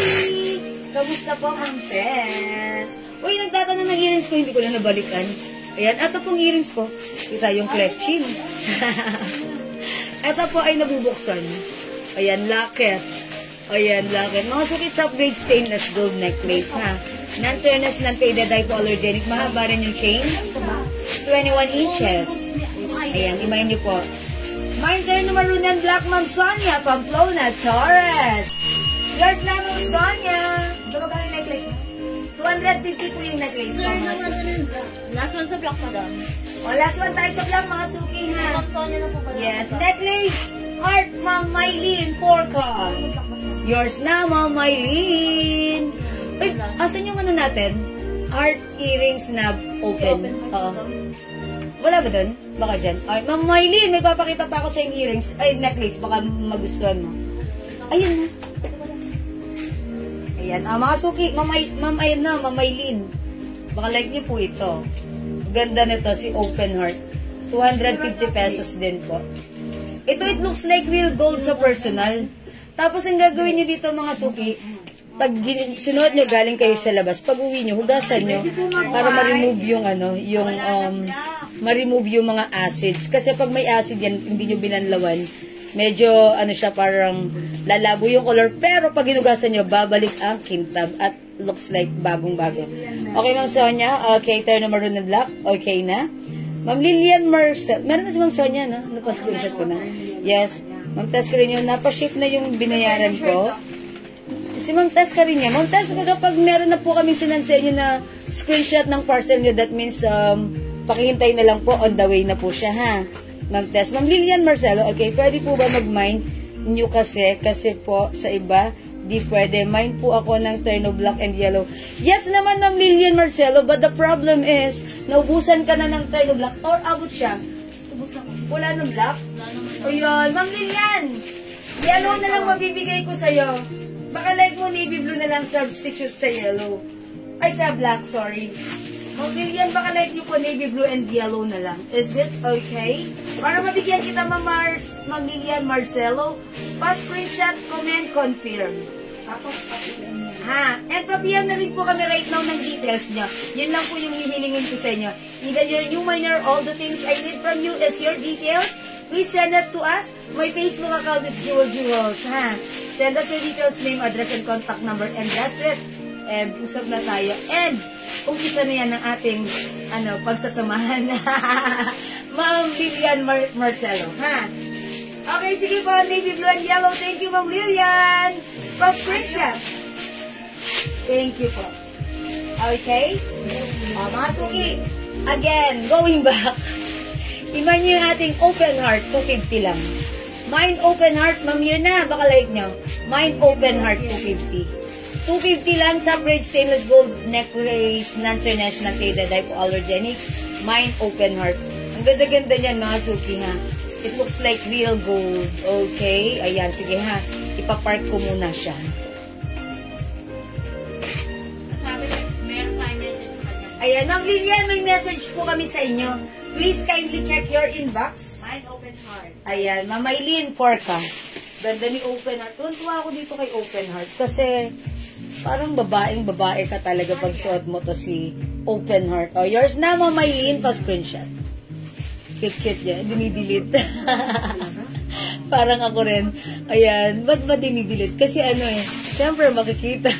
Kamusta po, Ma'am Tess? Uy, nagtatanong ng earrings ko. Hindi ko na nabalikan. Ayan, ito pong earrings ko. Kita yung collection. Ito po ay nabubuksan. Ayan, locket. Ayan, locket. Mga sukit top grade stainless gold necklace, ha? Non-turnish, non-faded, hypoallergenic. Mahaba rin yung chain. 21 inches. Ayan, imayin niyo po. Mine turn na maroon and black, Ma'am Sonia. Pamplona, Taurus. Yours na, Ma'am Sonia. Ito ba yung necklace? 250 po yung necklace ko, mga suki. Last one sa block na daw. O, last one tayo sa black, mga suki, ha? Ma'am Sonia na po pala. Yes, necklace. Heart, Ma'am Mylene, 4K. Yours na, Ma'am Mylene. Uy, asan yung ano natin? Heart earrings na open. Oo. Wala ba dun? Baka dyan. Ay, Ma'am Mylene, may papakita pa ako sa yung earrings. Ay, necklace. Baka magustuhan mo. Ayun na. Ayan. Mga suki, Ma'am Mylene. Baka like niyo po ito. Ganda nito, si Open Heart. 250 pesos din po. Ito, it looks like real gold sa personal. Tapos, ang gagawin niyo dito, mga suki, pag sinuot nyo galing kayo sa labas, pag uwi nyo, hugasan nyo para ma-remove yung ma-remove yung mga acids. Kasi pag may acid yan, hindi nyo binanlawan, medyo siya parang lalabo yung color. Pero pag hinugasan nyo, babalik ang kintab at looks like bagong-bago. Okay, Ma'am Sonia? Okay, turn na maroon na black. Okay na. Ma'am Lilian Marcel. Meron na si Ma'am Sonia, no? Napascreenshot ko na. Yes. Ma'am Tess Carino, napaship na yung binayaran ko. Si Ma'am Tess Carino. Ma'am Tess, kapag meron na po kaming sinansa inyo na screenshot ng parcel nyo, that means pakihintay na lang po, on the way na po siya, ha? Ma'am Tess. Ma'am Lilian Marcelo, okay, pwede po ba mag-mine nyo kasi po sa iba, di pwede. Mine po ako ng terno black and yellow. Yes naman, Ma'am Lilian Marcelo, but the problem is, naubusan ka na ng terno black or abot siya. Wala ng black? Ayun, Ma'am Lilian, yellow na lang mabibigay ko sa'yo. Baka like mo navy blue na lang substitute sa yellow. Ay, sa black, sorry. Ma'am Lilian, baka like nyo po navy blue and yellow na lang. Is it okay? Para mabigyan kita, Ma'am Lilian Marcelo, pa-screenshot, comment, confirm. Tapos, Ha? And papiyam na rin po kami right now ng details nyo. Yun lang po yung hihilingin ko sa inyo. Even your new miner, all the things I need from you is your details. Please send it to us. My Facebook account is Jewel Jewels. Ha? Send us your details, name, address, and contact number. And that's it. And usap na tayo. And umpisa na yan ng ating pagsasamahan. Ma'am Lilian Marcelo. Ha? Okay, sige po. Navy blue and yellow. Thank you, Ma'am Lilian. Pa-screenshot. Thank you po. Okay? Mga suki. Again, going back. Iba nyo yung ating open heart. 250 lang. Mine open heart. Ma'am Mirna, baka like nyo. Mine open heart. 250. 250 lang. Top grade stainless gold necklace. Non-international faded hypoallergenic. Mine open heart. Ang ganda-ganda niyan, mga suki, ha. It looks like real gold. Okay? Ayan, sige ha. Ipapark ko muna siya. Ayan, Ma'am Lilian, may message po kami sa inyo. Please kindly check your inbox. mine open heart. Ayan, Ma'am Maylene, 4K. Ganda ni Open Heart. Tuwa ako dito kay Open Heart kasi parang babae ka talaga pag suot mo to si Open Heart. Oh, yours na, Ma'am Maylene, pa-screenshot. Cute yan. Dinidelete. Parang ako rin. Ayan. Ba't ba dinidelete? Kasi syempre makikita.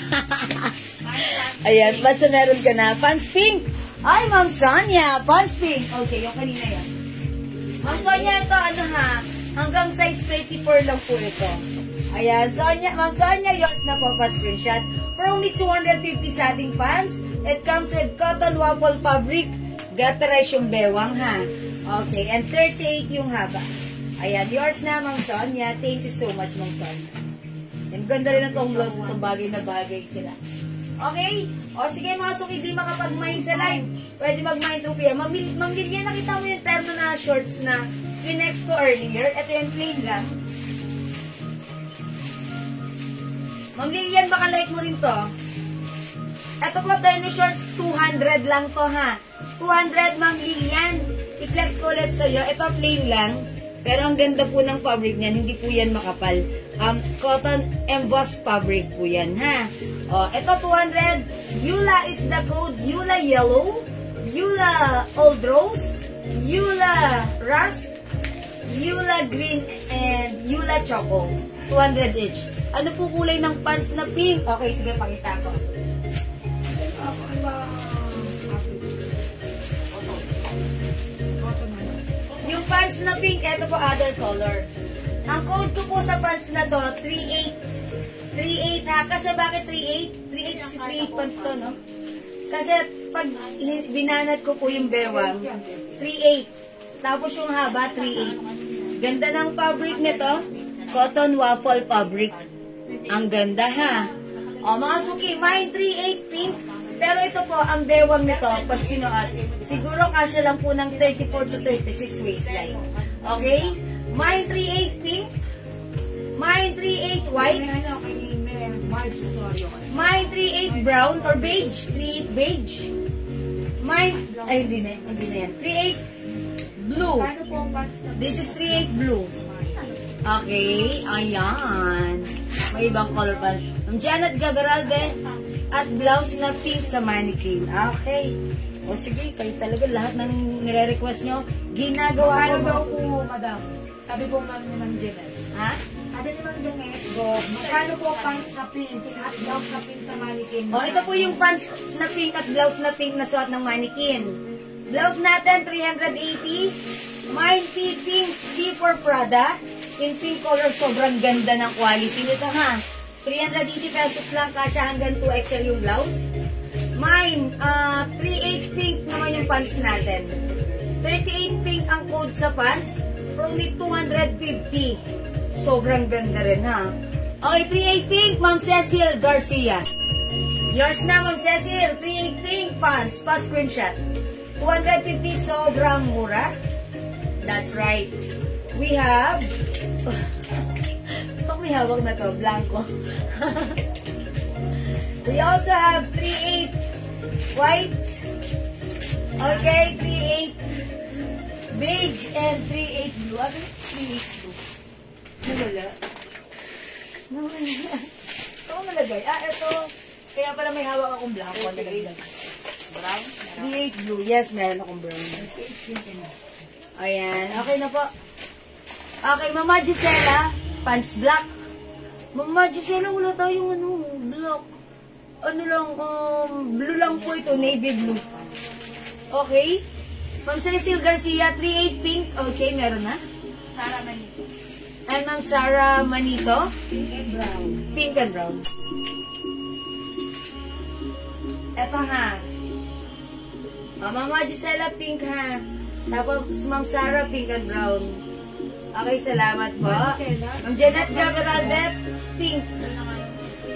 Ayan. Basta meron ka na. Pants pink. Ay, Ma'am Sonia. Pants pink. Okay, yung kanina yan. Ma'am Sonia, ito hanggang size 34 lang po ito. Ayan. Ma'am Sonia, yours na po pa-screenshot. For only 250 sa ating pants. It comes with cotton waffle fabric. Gutterize yung bewang, ha? Okay, and 38 yung haba. Ayan, yours na, Ma'am Sonia. Thank you so much, Ma'am Sonia. And ganda rin ang tong blouse. Itong bagay na bagay sila. Okay? O sige mga suki, di makapag-mine sa live. Pwede mag-mine through PM. Ma'am Lilian, nakita mo yung terno na shorts na pinex ko earlier? Ito yung plain lang. Ma'am Lilian, baka like mo rin to. Ito po, terno shorts, 200 lang to ha. 200, Ma'am Lilian. I-flex ko ulit sa'yo. Ito plain lang. Pero ang ganda po ng fabric niyan, hindi po yan makapal. Cotton embossed fabric po yan, ha? O, ito 200. Eula is the code. Eula yellow, Eula old rose, Eula rust, Eula green, and Eula choco. 200 each. Ano po kulay ng pants na pink? Okay, sige, pakita ko. Yung pants na pink, ito po other color. Ang code ko po sa pants na to, 38. 38 ha. Kasi bakit 38? 38 si 38 pants to, no? Kasi pag binanat ko po yung bewang, 38. Tapos yung haba, 38. Ganda ng fabric nito. Cotton waffle fabric. Ang ganda ha. O mga suki, mine 38 pink. Pero ito po, ang bewang nito, pag sinuot, siguro kasya lang po ng 34 to 36 waistline. Okay? Mine 38 pink. Mine 38 white. Mine 38 brown or beige. 38 beige. Mine, ay hindi na yan. 38 blue. This is 38 blue. Okay, ayan. May ibang color pants. Janet Gaberalde at blouse na pink sa mannequin. Okay. O sige, kayo talaga lahat ng nire-request nyo, ginagawa ko. Daw po, madam. Sabi po ma'am ni Ma'am Janet. Ha? Sabi ni Ma'am Janet, magkano po pants na pink at blouse na pink sa mannequin? O, ito po yung pants na pink at blouse na pink na suot ng mannequin. Blouse natin, 380. Mine pink, P for Prada. In pink color, sobrang ganda ng quality nito ha. 380 pesos lang, kasya hanggang 2XL yung blouse. Mine, 38 pink naman yung pants natin. 38 pink ang code sa pants. For only 250. Sobrang ganda rin ha. Okay, 38 pink, Ma'am Cecil Garcia. Yours na, Ma'am Cecil. 38 pink pants, pa screenshot. 250, sobrang mura. That's right. We have... Pag may hawak na to, blanco. We also have 38 white. Okay, 38 beige and 38 blue. Ano 38 blue? Nawala. Ito ko malagay. Ito. Kaya pala may hawak akong blanco. Brown? 38 blue. Yes, meron akong brown. Ayan. Okay na po. Okay, Mama Gisela, pants black. Mama Gisela, wala tayong black. Ano lang, blue lang po ito, navy blue. Okay. Ma'am Cecil Garcia, 38 pink. Okay, meron na. Sarah Manito. And Ma'am Sarah Manito. Pink and brown. Pink and brown. Eto ha. Mama Gisela, pink ha. Tapos Ma'am Sarah, pink and brown. Okay, salamat po. Ma'am Janet Gaberalde, pink.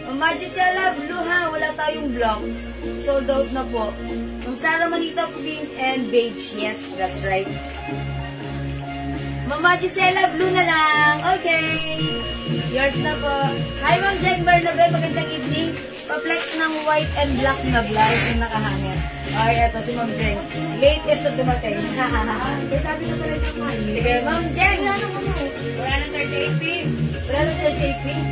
Ma'am Gisela, blue ha. Wala tayong block. Sold out na po. Ma'am Sarah Manito, pink and beige. Yes, that's right. Ma'am Gisela, blue na lang. Okay. Yours na po. Hi, Ma'am Jen Bernabe. Magandang evening. Pa-flex ng white and black na blouse yung nakahangin. Okay, eto si Ma'am Jen. Late ito dumating. Sabi na pala siya ma'am. Sige, Ma'am Jen. Wala nang 38 pink. Wala na 38 pink.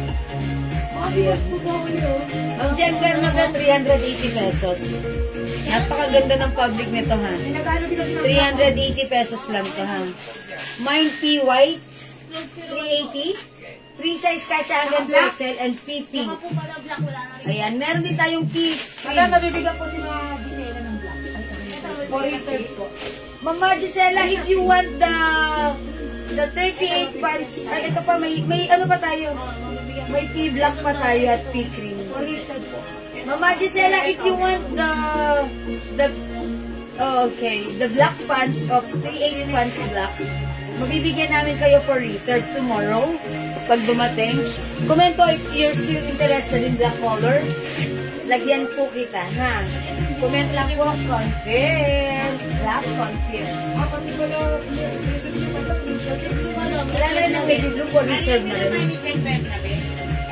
Po po ulit. Ma'am Jen Bernabe, 380 pesos. Napakaganda ng fabric nito ha. Nagano din ako 380 pesos lang to ha. Mine P white, 380. Free size kasha hanggang 2XL and P pink. Ayan, meron din tayong P Madam, cream. mabibigyan po si mga Gisela ng black. For reserve po. Mama Gisela, if you want the 38 pants, ito pa, may ano pa tayo? May P black pa tayo at P cream. For reserve po. Mama Gisela, if you want the black pants of 38 pants black, mabibigyan namin kayo for reserve tomorrow pag dumating. Komento if you're still interested in black color. lagyan po kita, ha? Comment lang po, confirm. Black, confirm. Wala na rin ng baby blue po, reserve na rin.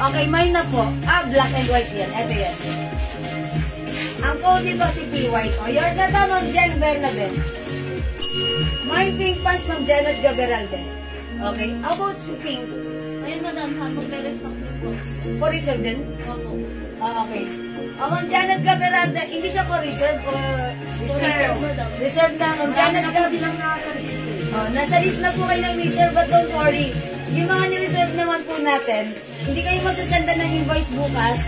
Okay, mine na po. Black and white yan. Ito yan. Ang code nito si P. White. Yours na to, Ma'am Jen Bernabe. Mine pink pants, Ma'am Janet Gaberalde. Okay, how about si pink? Ayun, madam, saan magre-restock niyo po? For reserve din? Opo. Okay. Ma'am Janet Gaberalde, hindi siya for reserve. Reserve, madam. Reserve na, Ma'am Janet Gaberalde. Silang nakakarito. Nasa list na po kayo ng reserve, but don't worry. Yung mga ni-reserve naman po natin, hindi kayo masasenda ng invoice bukas,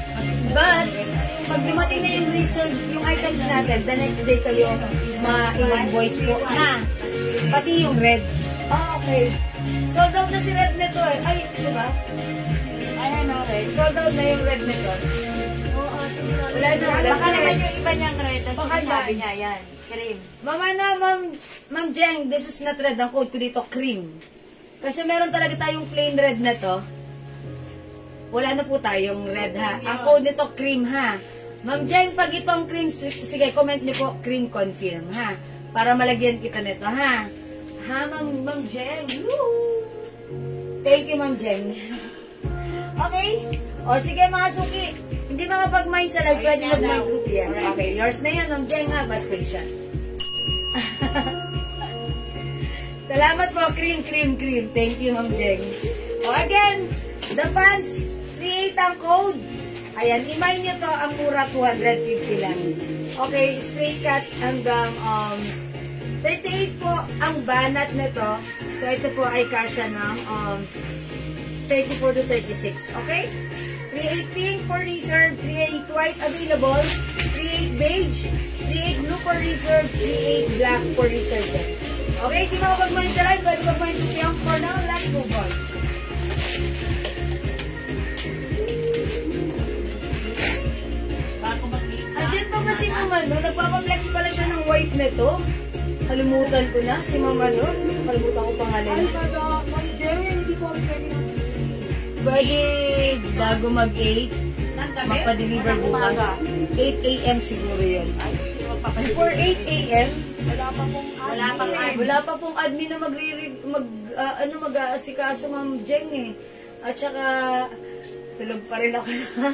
but pag dumating na yung reserve, yung items natin, the next day kayo ma-invoice po. Ha? Pati yung red. Okay. Sold out na si red nito eh. Ay, di ba? Ayan o, red. Sold out na yung red nito. Wala na, wala Baka na. naman yung iba niyang red. Tapos sabi niya, yan, cream. Ma'am Jeng, this is not red. Ang code ko dito, cream. Kasi meron talaga tayong plain red na to. Wala na po tayong red, ha? Ang code nito, cream, ha? Ma'am Jeng, pag itong cream, sige, comment niyo po, cream confirm, ha? Para malagyan kita nito, ha? Ha, Ma'am Jeng? Woo! Thank you, Ma'am Jeng. Okay? O, sige, mga suki. Hindi makapag-mine sa live, pwede mag-mine group yan. Okay, yours na yan, Ma'am Jeng, ha? Bas-screenshot. Salamat po, cream. Thank you, Ma'am Jeng. O, again, the pants, create ang code. Ayan, i-mine nyo to, ang mura 250 lang. Okay, straight cut hanggang 38 po ang banat nito. So, ito po ay kasya ng 34 to 36. Okay? 38 pink for reserve, 38 white available, 38 beige, 38 blue for reserve, 38 black for reserve. Okay, di ba kapag-mine sa live, pwede kapag-mine to piyang for now, let's move on. Andiyan pa ba si Mama, no? Nagpapaflex pala siya ng white nito. Kalimutan ko na, si Mama, no? Kalimutan ko pangalan. Ay, Ma'am Jerry, hindi po pwede na. Pwede bago mag-8, mapadeliver bukas. 8 a.m. siguro yun. Before 8 a.m., wala pa pong admin na mag-aasikaso, Ma'am Jeng, eh. At saka, tulog pa rin ako na.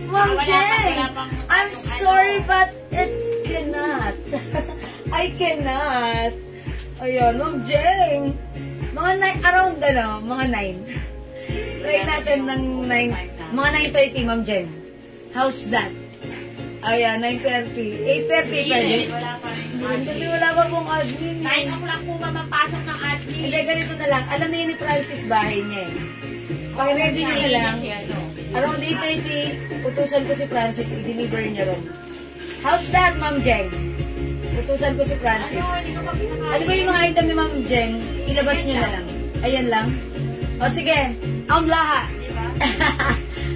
Ma'am Jeng, I'm sorry, but it cannot. I cannot. Ayun, Ma'am Jeng. Mga 9, around mga 9. Try natin ng 9, mga 9:30, Ma'am Jeng. How's that? Ayan, 9:30. 8:30 pwede? Wala pa rin. Kasi wala pa pong admin. 9 o'clock po mamapasok ng admin. Hindi, ganito na lang. Alam na yun ni Francis bahay niya eh. Pag-ready niya na lang. Around 8:30, utusan ko si Francis, i-deliver niya ron. How's that, Ma'am Jeng? Utusan ko si Francis. Ano ba yung mga item ni Ma'am Jeng? Ilabas niyo na lang. Ayan lang. O sige, ang lahat.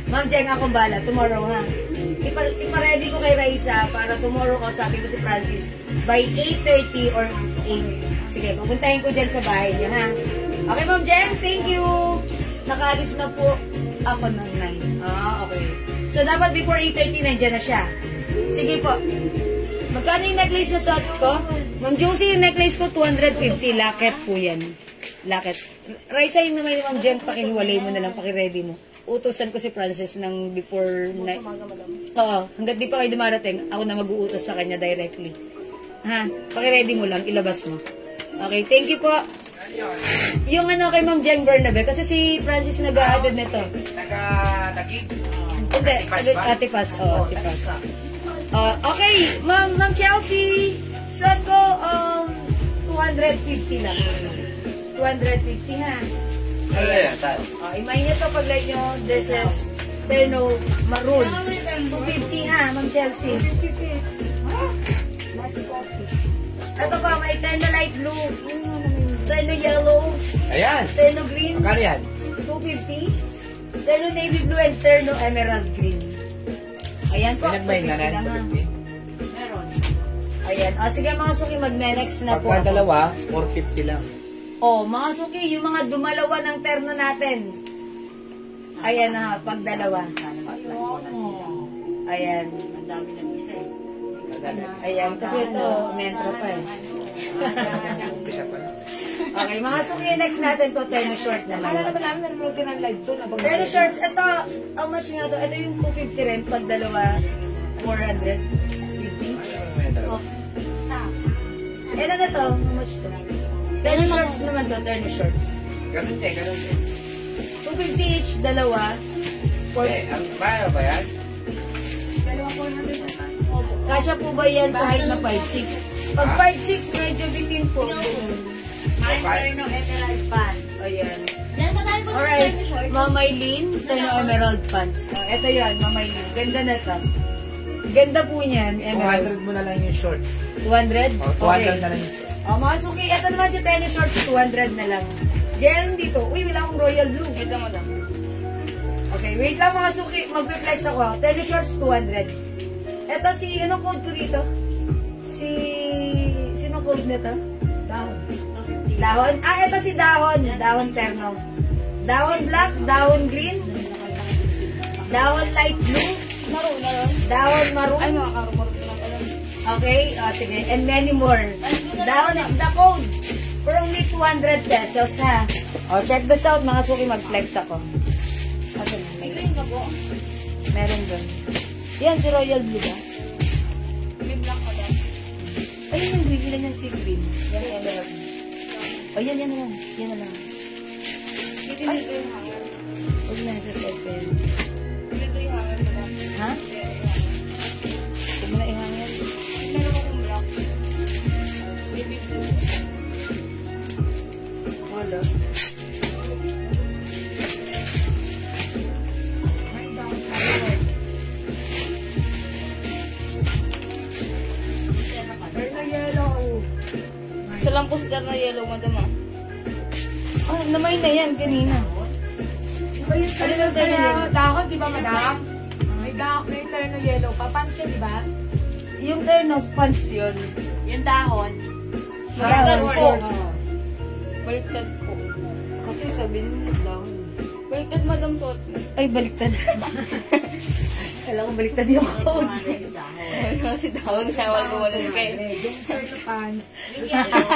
Ma'am Jeng, akong bala. Tomorrow, ha? Ipa-ready ko kay Raisa para tomorrow ko, sabi ko si Francis, by 8:30 or 8. Sige, pupuntahin ko dyan sa bahay niya, ha? Okay, Ma'am Jeng, thank you. Nakaalis na po ako ng 9. Okay. So, dapat before 8:30, nandiyan na siya. Sige po. Magkano yung necklace na suot ko? Ma'am Josie, yung necklace ko, 250. Locket po yan. Locket. Raisa, yung naman yung Ma'am Jen, pakihiwalay mo na lang, pakiready mo. Utosan ko si Francis ng before 9. Oo, hanggat di pa kayo dumarating, ako na mag-uutos sa kanya directly. Ha? Pakiready mo lang, ilabas mo. Okay, thank you po. Yung ano kay Ma'am Jen Bernabe, kasi si Francis nag-a-added nito. Nag-dagig? Hindi, Ate Paz. Oo, Ate Paz. Okay, Ma'am Chelsea, suot ko 250 lang. 250 ha. Ano yan, tayo? Imay niyo to pag like nyo, this is Terno Maroon. 250 ha, Ma'am Chelsea. Ito pa, may Terno Light Blue, Terno Yellow, Ayan. Terno Green, Magkano yan? 250. Terno Navy Blue and Terno Emerald Green. Ayan po. Pinagbay na 250 lang, ha. Meron. Ayan. Sige mga suki, mag-next na po. Pagka dalawa, 450 lang. Mga suki, yung mga dumalawa ng terno natin. Ayan na, pag dalawa. Ayan. Ang dami ng isa eh. Ayan, kasi ito, metro pa eh. Umpisa pa lang. Okay, mga suki, next natin to, terno short na Akala lang. naman namin nanonood ka ng live to. Terno shorts, ito, how much nga to? Ito yung 250 rin, pag dalawa, 450. Ilan na to? How much to? Terno shorts naman to, terno shorts. Ganun din, ganun din. 250 each, dalawa. Ang paano ba yan? Kasya po ba yan sa height na 5'6"? Pag 5'6", medyo bitin po. May terno emerald pants. Ayan. Yan pa tayo po ng Alright, terno short. Mamaylin, terno emerald pants. Ito yan, Mamaylin. Ganda na to. Ganda po niyan, emerald. 200 mo na lang yung short. 200? O, 200 na lang yung short. O, mga suki, ito naman si terno shorts, 200 na lang. Jeron dito. Uy, wala akong royal blue. Wait lang, madam. Okay, wait lang mga suki. Mag-flex ako. Terno shorts, 200. Ito si, anong code ko dito? Sino code nito? Dahon. Dahon? Ah, ito si Dahon. Dahon terno. Dahon black, dahon green, dahon light blue, Maroon na lang. dahon maroon. Ay, makakaroon ko na pala. Okay, sige. And many more. Dahon is the code. For only 200 pesos, ha? O, check this out, mga suki. Mag-flex ako. Asan? May green ka po. Meron doon. Yan, si Royal Blue ba? May black ka ba? Ayun yung green. Ilan yan si green? Yan, emerald. O, yan na lang. Yan na lang. Dito yung hanger. Huwag na, sa open. Dito yung hanger, madam. Ha? Huwag mo na ihangin. Meron akong black. Baby blue. Wala. Terno yellow. Siya lang po si na yellow, madam ah. Oh, namay na yan kanina. Iba yung terno sa dahon, di ba madam? May terno yellow pa. Pants siya, di ba? Yung terno pants yun. Yung dahon. Baliktad Dahon po. shorts. Baliktad po. Kasi sabihin mo down. Baliktad, madam, suot. Ay, baliktad. Alam ko baliktad yung code. Yung dahon. Ayun si Dawon, sawal ko wala kayo. Yung terno pants. Yung yellow.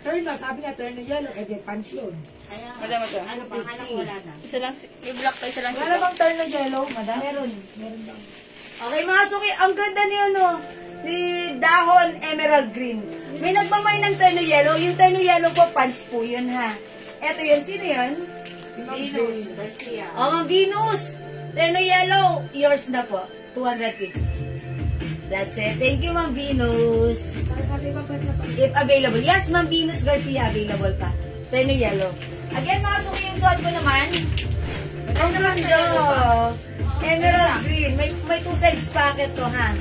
Terno, sabi nga terno yellow. Eh, di pants yun. Kaya, Madam, ito. ano pa, anak wala na. Isa lang, may black pa, isa lang Wala bang terno yellow, madam? Meron. Meron lang. Okay, mga suki, ang ganda niyo, no? Ni Dahon Emerald Green. May nagmamay ng terno yellow. Yung terno yellow po, pants po yun, ha? Eto yun. Sino yun? Venus, Garcia. Oh, Ma'am Venus. Terno yellow. Yours na po. 250. That's it. Thank you, Ma'am Venus. Kasi iba pa siya pa. If available. Yes, Ma'am Venus Garcia, available pa. Terno yellow. Again, mga suki, yung suot ko naman. Ang ganda. Emerald green. May two sides packet to, ha?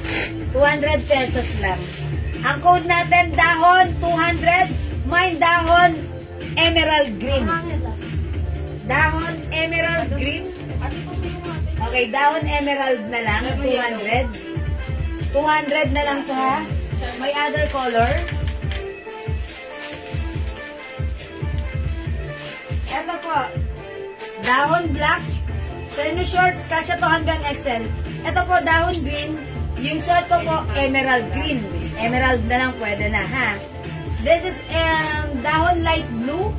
200 pesos lang. Ang code natin, dahon, 200. Mine, dahon, emerald green. Dahon, emerald green. Okay, dahon, emerald na lang, 200. 200 na lang to, ha? May other color. Eto po, dahon black, terno shorts, kasya to hanggang XL. Ito po, dahon green, yung suot ko po, emerald green. Emerald na lang pwede na, ha? This is dahon light blue,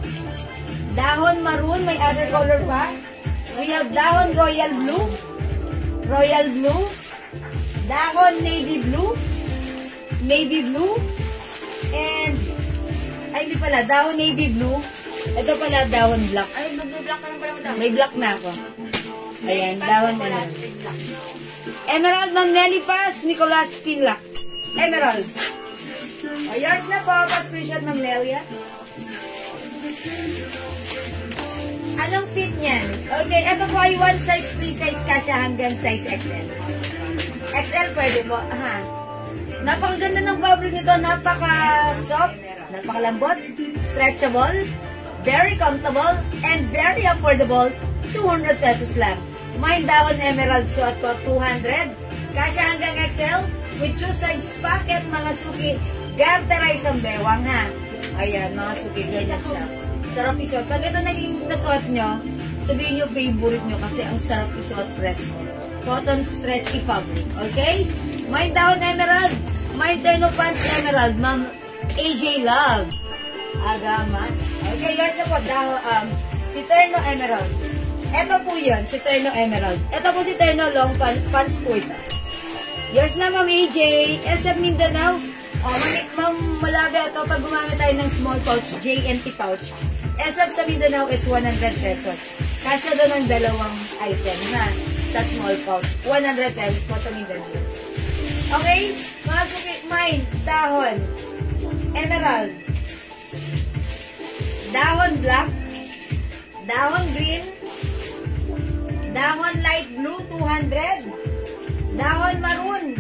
dahon maroon, may other color pa. We have dahon royal blue, dahon navy blue, and, ay hindi pala, dahon navy blue. Ito pala, dahon black. Ay, mag-black ka lang pala, madam. May black na ako. Ayan, dahon na lang. Emerald ng Nelly Paz, Nicolas Pinlock. Emerald. O, yours na po. Pa-screenshot ng Lelia. Anong fit niyan? Okay, ito po ay one size, free size kasya hanggang size XL. XL pwede po. Ha. Napakaganda ng fabric nito. Napaka-soft, napakalambot, stretchable, very comfortable, and very affordable. 200 pesos lang. Mine dahon emerald suot ko 200. Kasya hanggang XL with two sides pocket, mga suki. Garterize ang bewang, ha. Ayan, mga suki, ganyan siya. Sarap isuot. Pag ito naging nasuot nyo, sabihin nyo favorite nyo kasi ang sarap isuot presko. cotton stretchy fabric. Okay? May dahon emerald. May terno pants emerald. Ma'am AJ Love. Agaman. Okay, yours na po. Si terno emerald. Ito po yun, si terno emerald. Ito po si terno long pants po ito. Yours na, Ma'am AJ. SM Mindanao. Ma'am Malaga, ito pag gumamit tayo ng small pouch, JNT pouch. SM sa Mindanao is 100 pesos. Kasya doon ang dalawang item na sa small pouch. 100 pesos po sa Mindanao. Okay? Mga suki, mine, dahon, emerald, dahon black, dahon green, dahon light blue, 200, dahon maroon.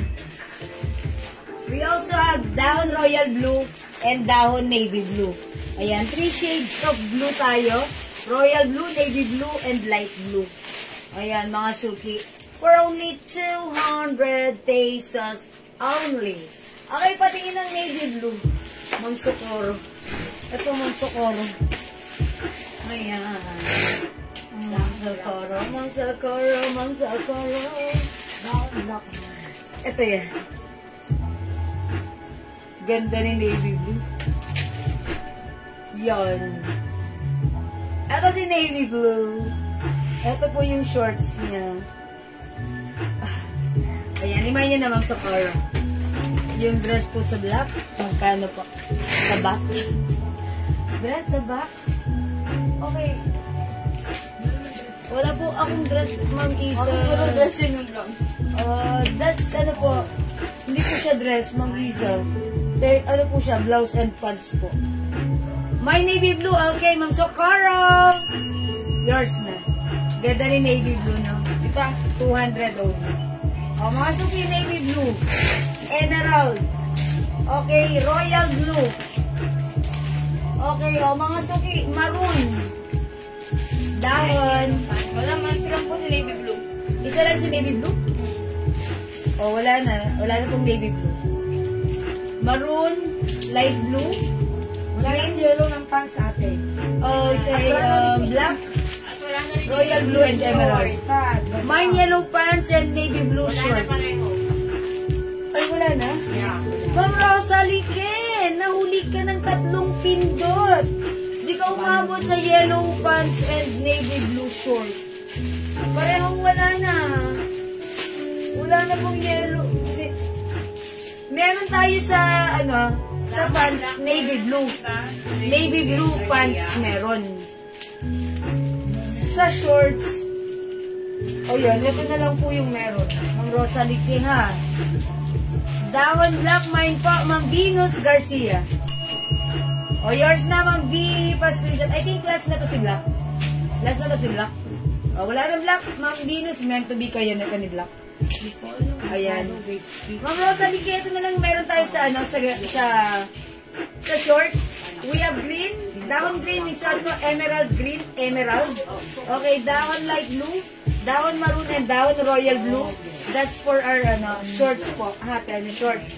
We also have dahon royal blue and dahon navy blue. Ayan, 3 shades of blue tayo. Royal blue, navy blue, and light blue. Ayan, mga suki. For only 200 pesos only. Okay, patingin ng navy blue. Mang Socorro. Ito, Mang Socorro. Ayan. Mang Socorro, Mang Socorro, Mang Socorro. Ito yan. Ganda ni navy blue. Yan. Ito si navy blue. Ito po yung shorts niya. Ayan, imay niya naman sa car. Yung dress po sa black. Magkano po? Sa back. Dress sa back. Okay. Wala po akong dress, Ma'am Isa. Siguro dress yun yung blouse. That's, ano po, hindi po siya dress, Ma'am Isa. Ano po siya, blouse and pants po. My navy blue, okay, Ma'am Socorro. Yours na. Ganda ni navy blue, no? Ito, 200 only. Mga suki, navy blue. Emerald. Okay, royal blue. Okay, mga suki, maroon. Dahon. Wala, mas lang po si navy blue. Isa lang si navy blue? Wala na. Wala na pong navy blue. Maroon, light blue. Wala yung yellow ng pants atin. Okay, black, royal blue, and emerald. Mine yellow pants and navy blue short. Ay, wala na? Yeah. Ma'am Rosalie Ken, nahuli ka ng 3 pindot. Di ka umabot sa yellow pants and navy blue short. Parehong wala na. Wala na pong yellow. Meron tayo sa, sa pants, navy blue. Navy blue pants meron. Sa shorts, yan, ito na lang po yung meron. Ma'am Rosalie Ken, ha? Dahon black, mine po, Ma'am Venus Garcia. Yours na, Ma'am V. Pa-screenshot. I think last na to si Black. Last na to si Black. Wala na Black. Ma'am Venus, meant to be kayo na ni Black. Ayan. Ma'am Rosalie, ito na lang meron tayo sa, sa short. We have green. Dahon green, yung saan ko, emerald green, emerald. Okay, dahon light blue. Dahon maroon and dahon royal blue. That's for our, shorts po. Terno shorts.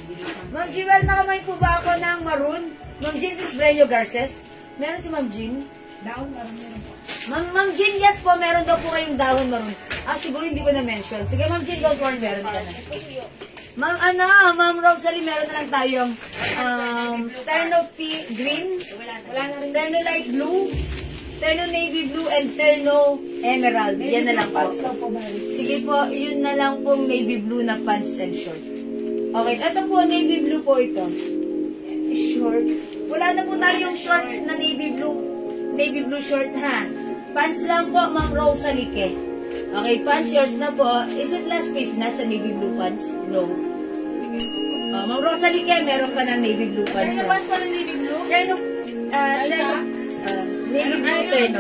Ma'am Jewel, nakamay po ba ako ng maroon? Ma'am Jean Cisbreño Garces. Meron si Ma'am Jean? Dahon maroon. Ma'am Jean, yes po, meron daw po kayong dahon maroon. Siguro hindi ko na-mention. Sige, Ma'am Jean, don't worry, meron ka na. Ma'am Rosalie, meron na lang tayong terno green, terno light blue, terno navy blue, and terno emerald. Yan na lang po. Sige po, yun na lang pong navy blue na pants and short. Okay, ito po, navy blue po ito. Short. Wala na po tayong shorts na navy blue short, ha? Pants lang po, Ma'am Rosalie Ken. Okay, pants, yours na po. Is it last piece na sa navy blue pants? No. Ma'am Rosalie Ken, meron ka ng navy blue pants. Ano ba pa ng navy blue? Navy blue terno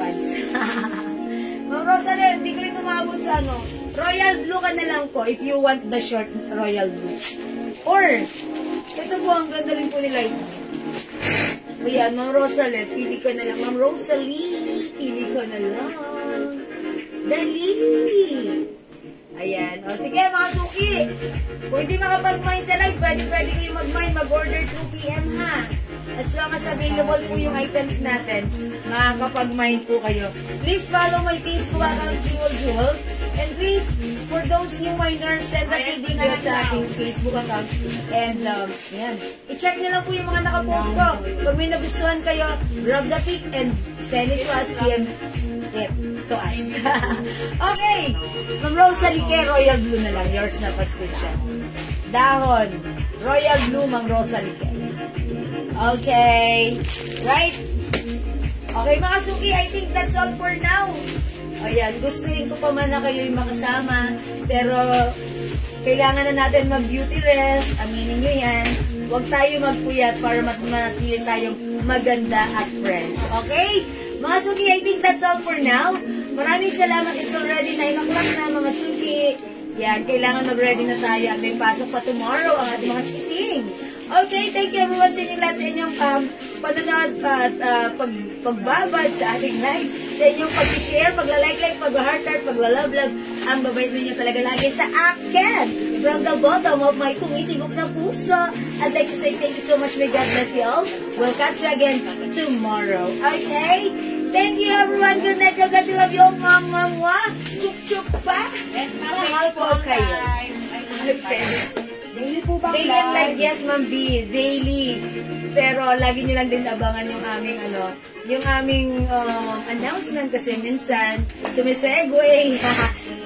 pants. Ma'am Rosalie, hindi ko rin umabot sa royal blue ka na lang po if you want the short royal blue. Or, ito po, ang ganda rin po nila ito. Ayan, Ma'am Rosalie, pili ka na lang. Ma'am Rosalie, pili ka na lang. Dali! Ayan. Sige, mga suki. Kung hindi makapag-mine sa live, pwede kayo mag-mine. Mag-order 2 p.m. ha. As long as available po yung items natin, makakapag-mine po kayo. Please follow my Facebook account, Jewels. And please, for those new minors, send us your details sa ating Facebook account. And, yan. I-check nyo lang po yung mga nakapost ko. Pag may nagustuhan kayo, grab the pic and send it to us. PM it to us. Okay. From Rosalie K, Royal Blue na lang. Yours na prescription. Dahon. Royal Blue, Mang Rosalie K. Okay. Right? Okay, mga suki, I think that's all for now. Ayan, gustuin ko pa man na kayo'y makasama. Pero, kailangan na natin mag-beauty rest. Aminin nyo yan. Huwag tayo magpuyat para manatili tayong maganda at fresh. Okay? Mga suki, I think that's all for now. Maraming salamat. It's already 9 o'clock na, mga suki. Yan, kailangan mag-ready na tayo. At may pasok pa tomorrow ang ating mga chikiting. Okay, thank you everyone sa inyong lahat, sa inyong panonood at pagbabad sa ating live, sa inyong pag-share, pagla-like, pag-heart-heart, pagla-love-love. Ang babait ninyo talaga lagi sa akin. From the bottom of my tumitibok ng puso. I'd like to say thank you so much. May God bless you all. We'll catch you again tomorrow. Okay? Thank you everyone. Good night. God bless you. Love you all. Mwah. Chup-chup pa. Mahal po kayo. Daily po ba? Daily ang live, yes, Ma'am B. Daily. Pero lagi nyo lang din abangan yung aming, yung aming announcement kasi minsan sumisegue.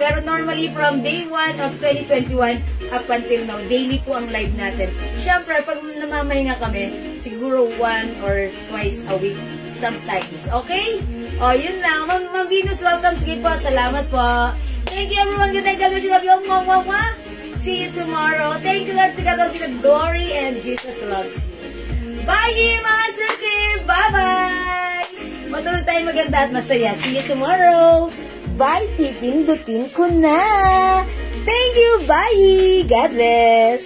Pero normally from day 1 of 2021 up until now, daily po ang live natin. Siyempre, pag namamahinga kami, siguro 1 or twice a week sometimes. Okay? O, yun lang. Ma'am Venus, welcome. Sige po, salamat po. Thank you everyone. Good night. God bless you. Love you all. Mwah. See you tomorrow. Thank you, Lord, together with the glory, and Jesus loves you. Bye, mga suki! Bye-bye! Matulog tayo maganda at masaya. See you tomorrow. Bye, pipindutin ko na. Thank you. Bye. God bless.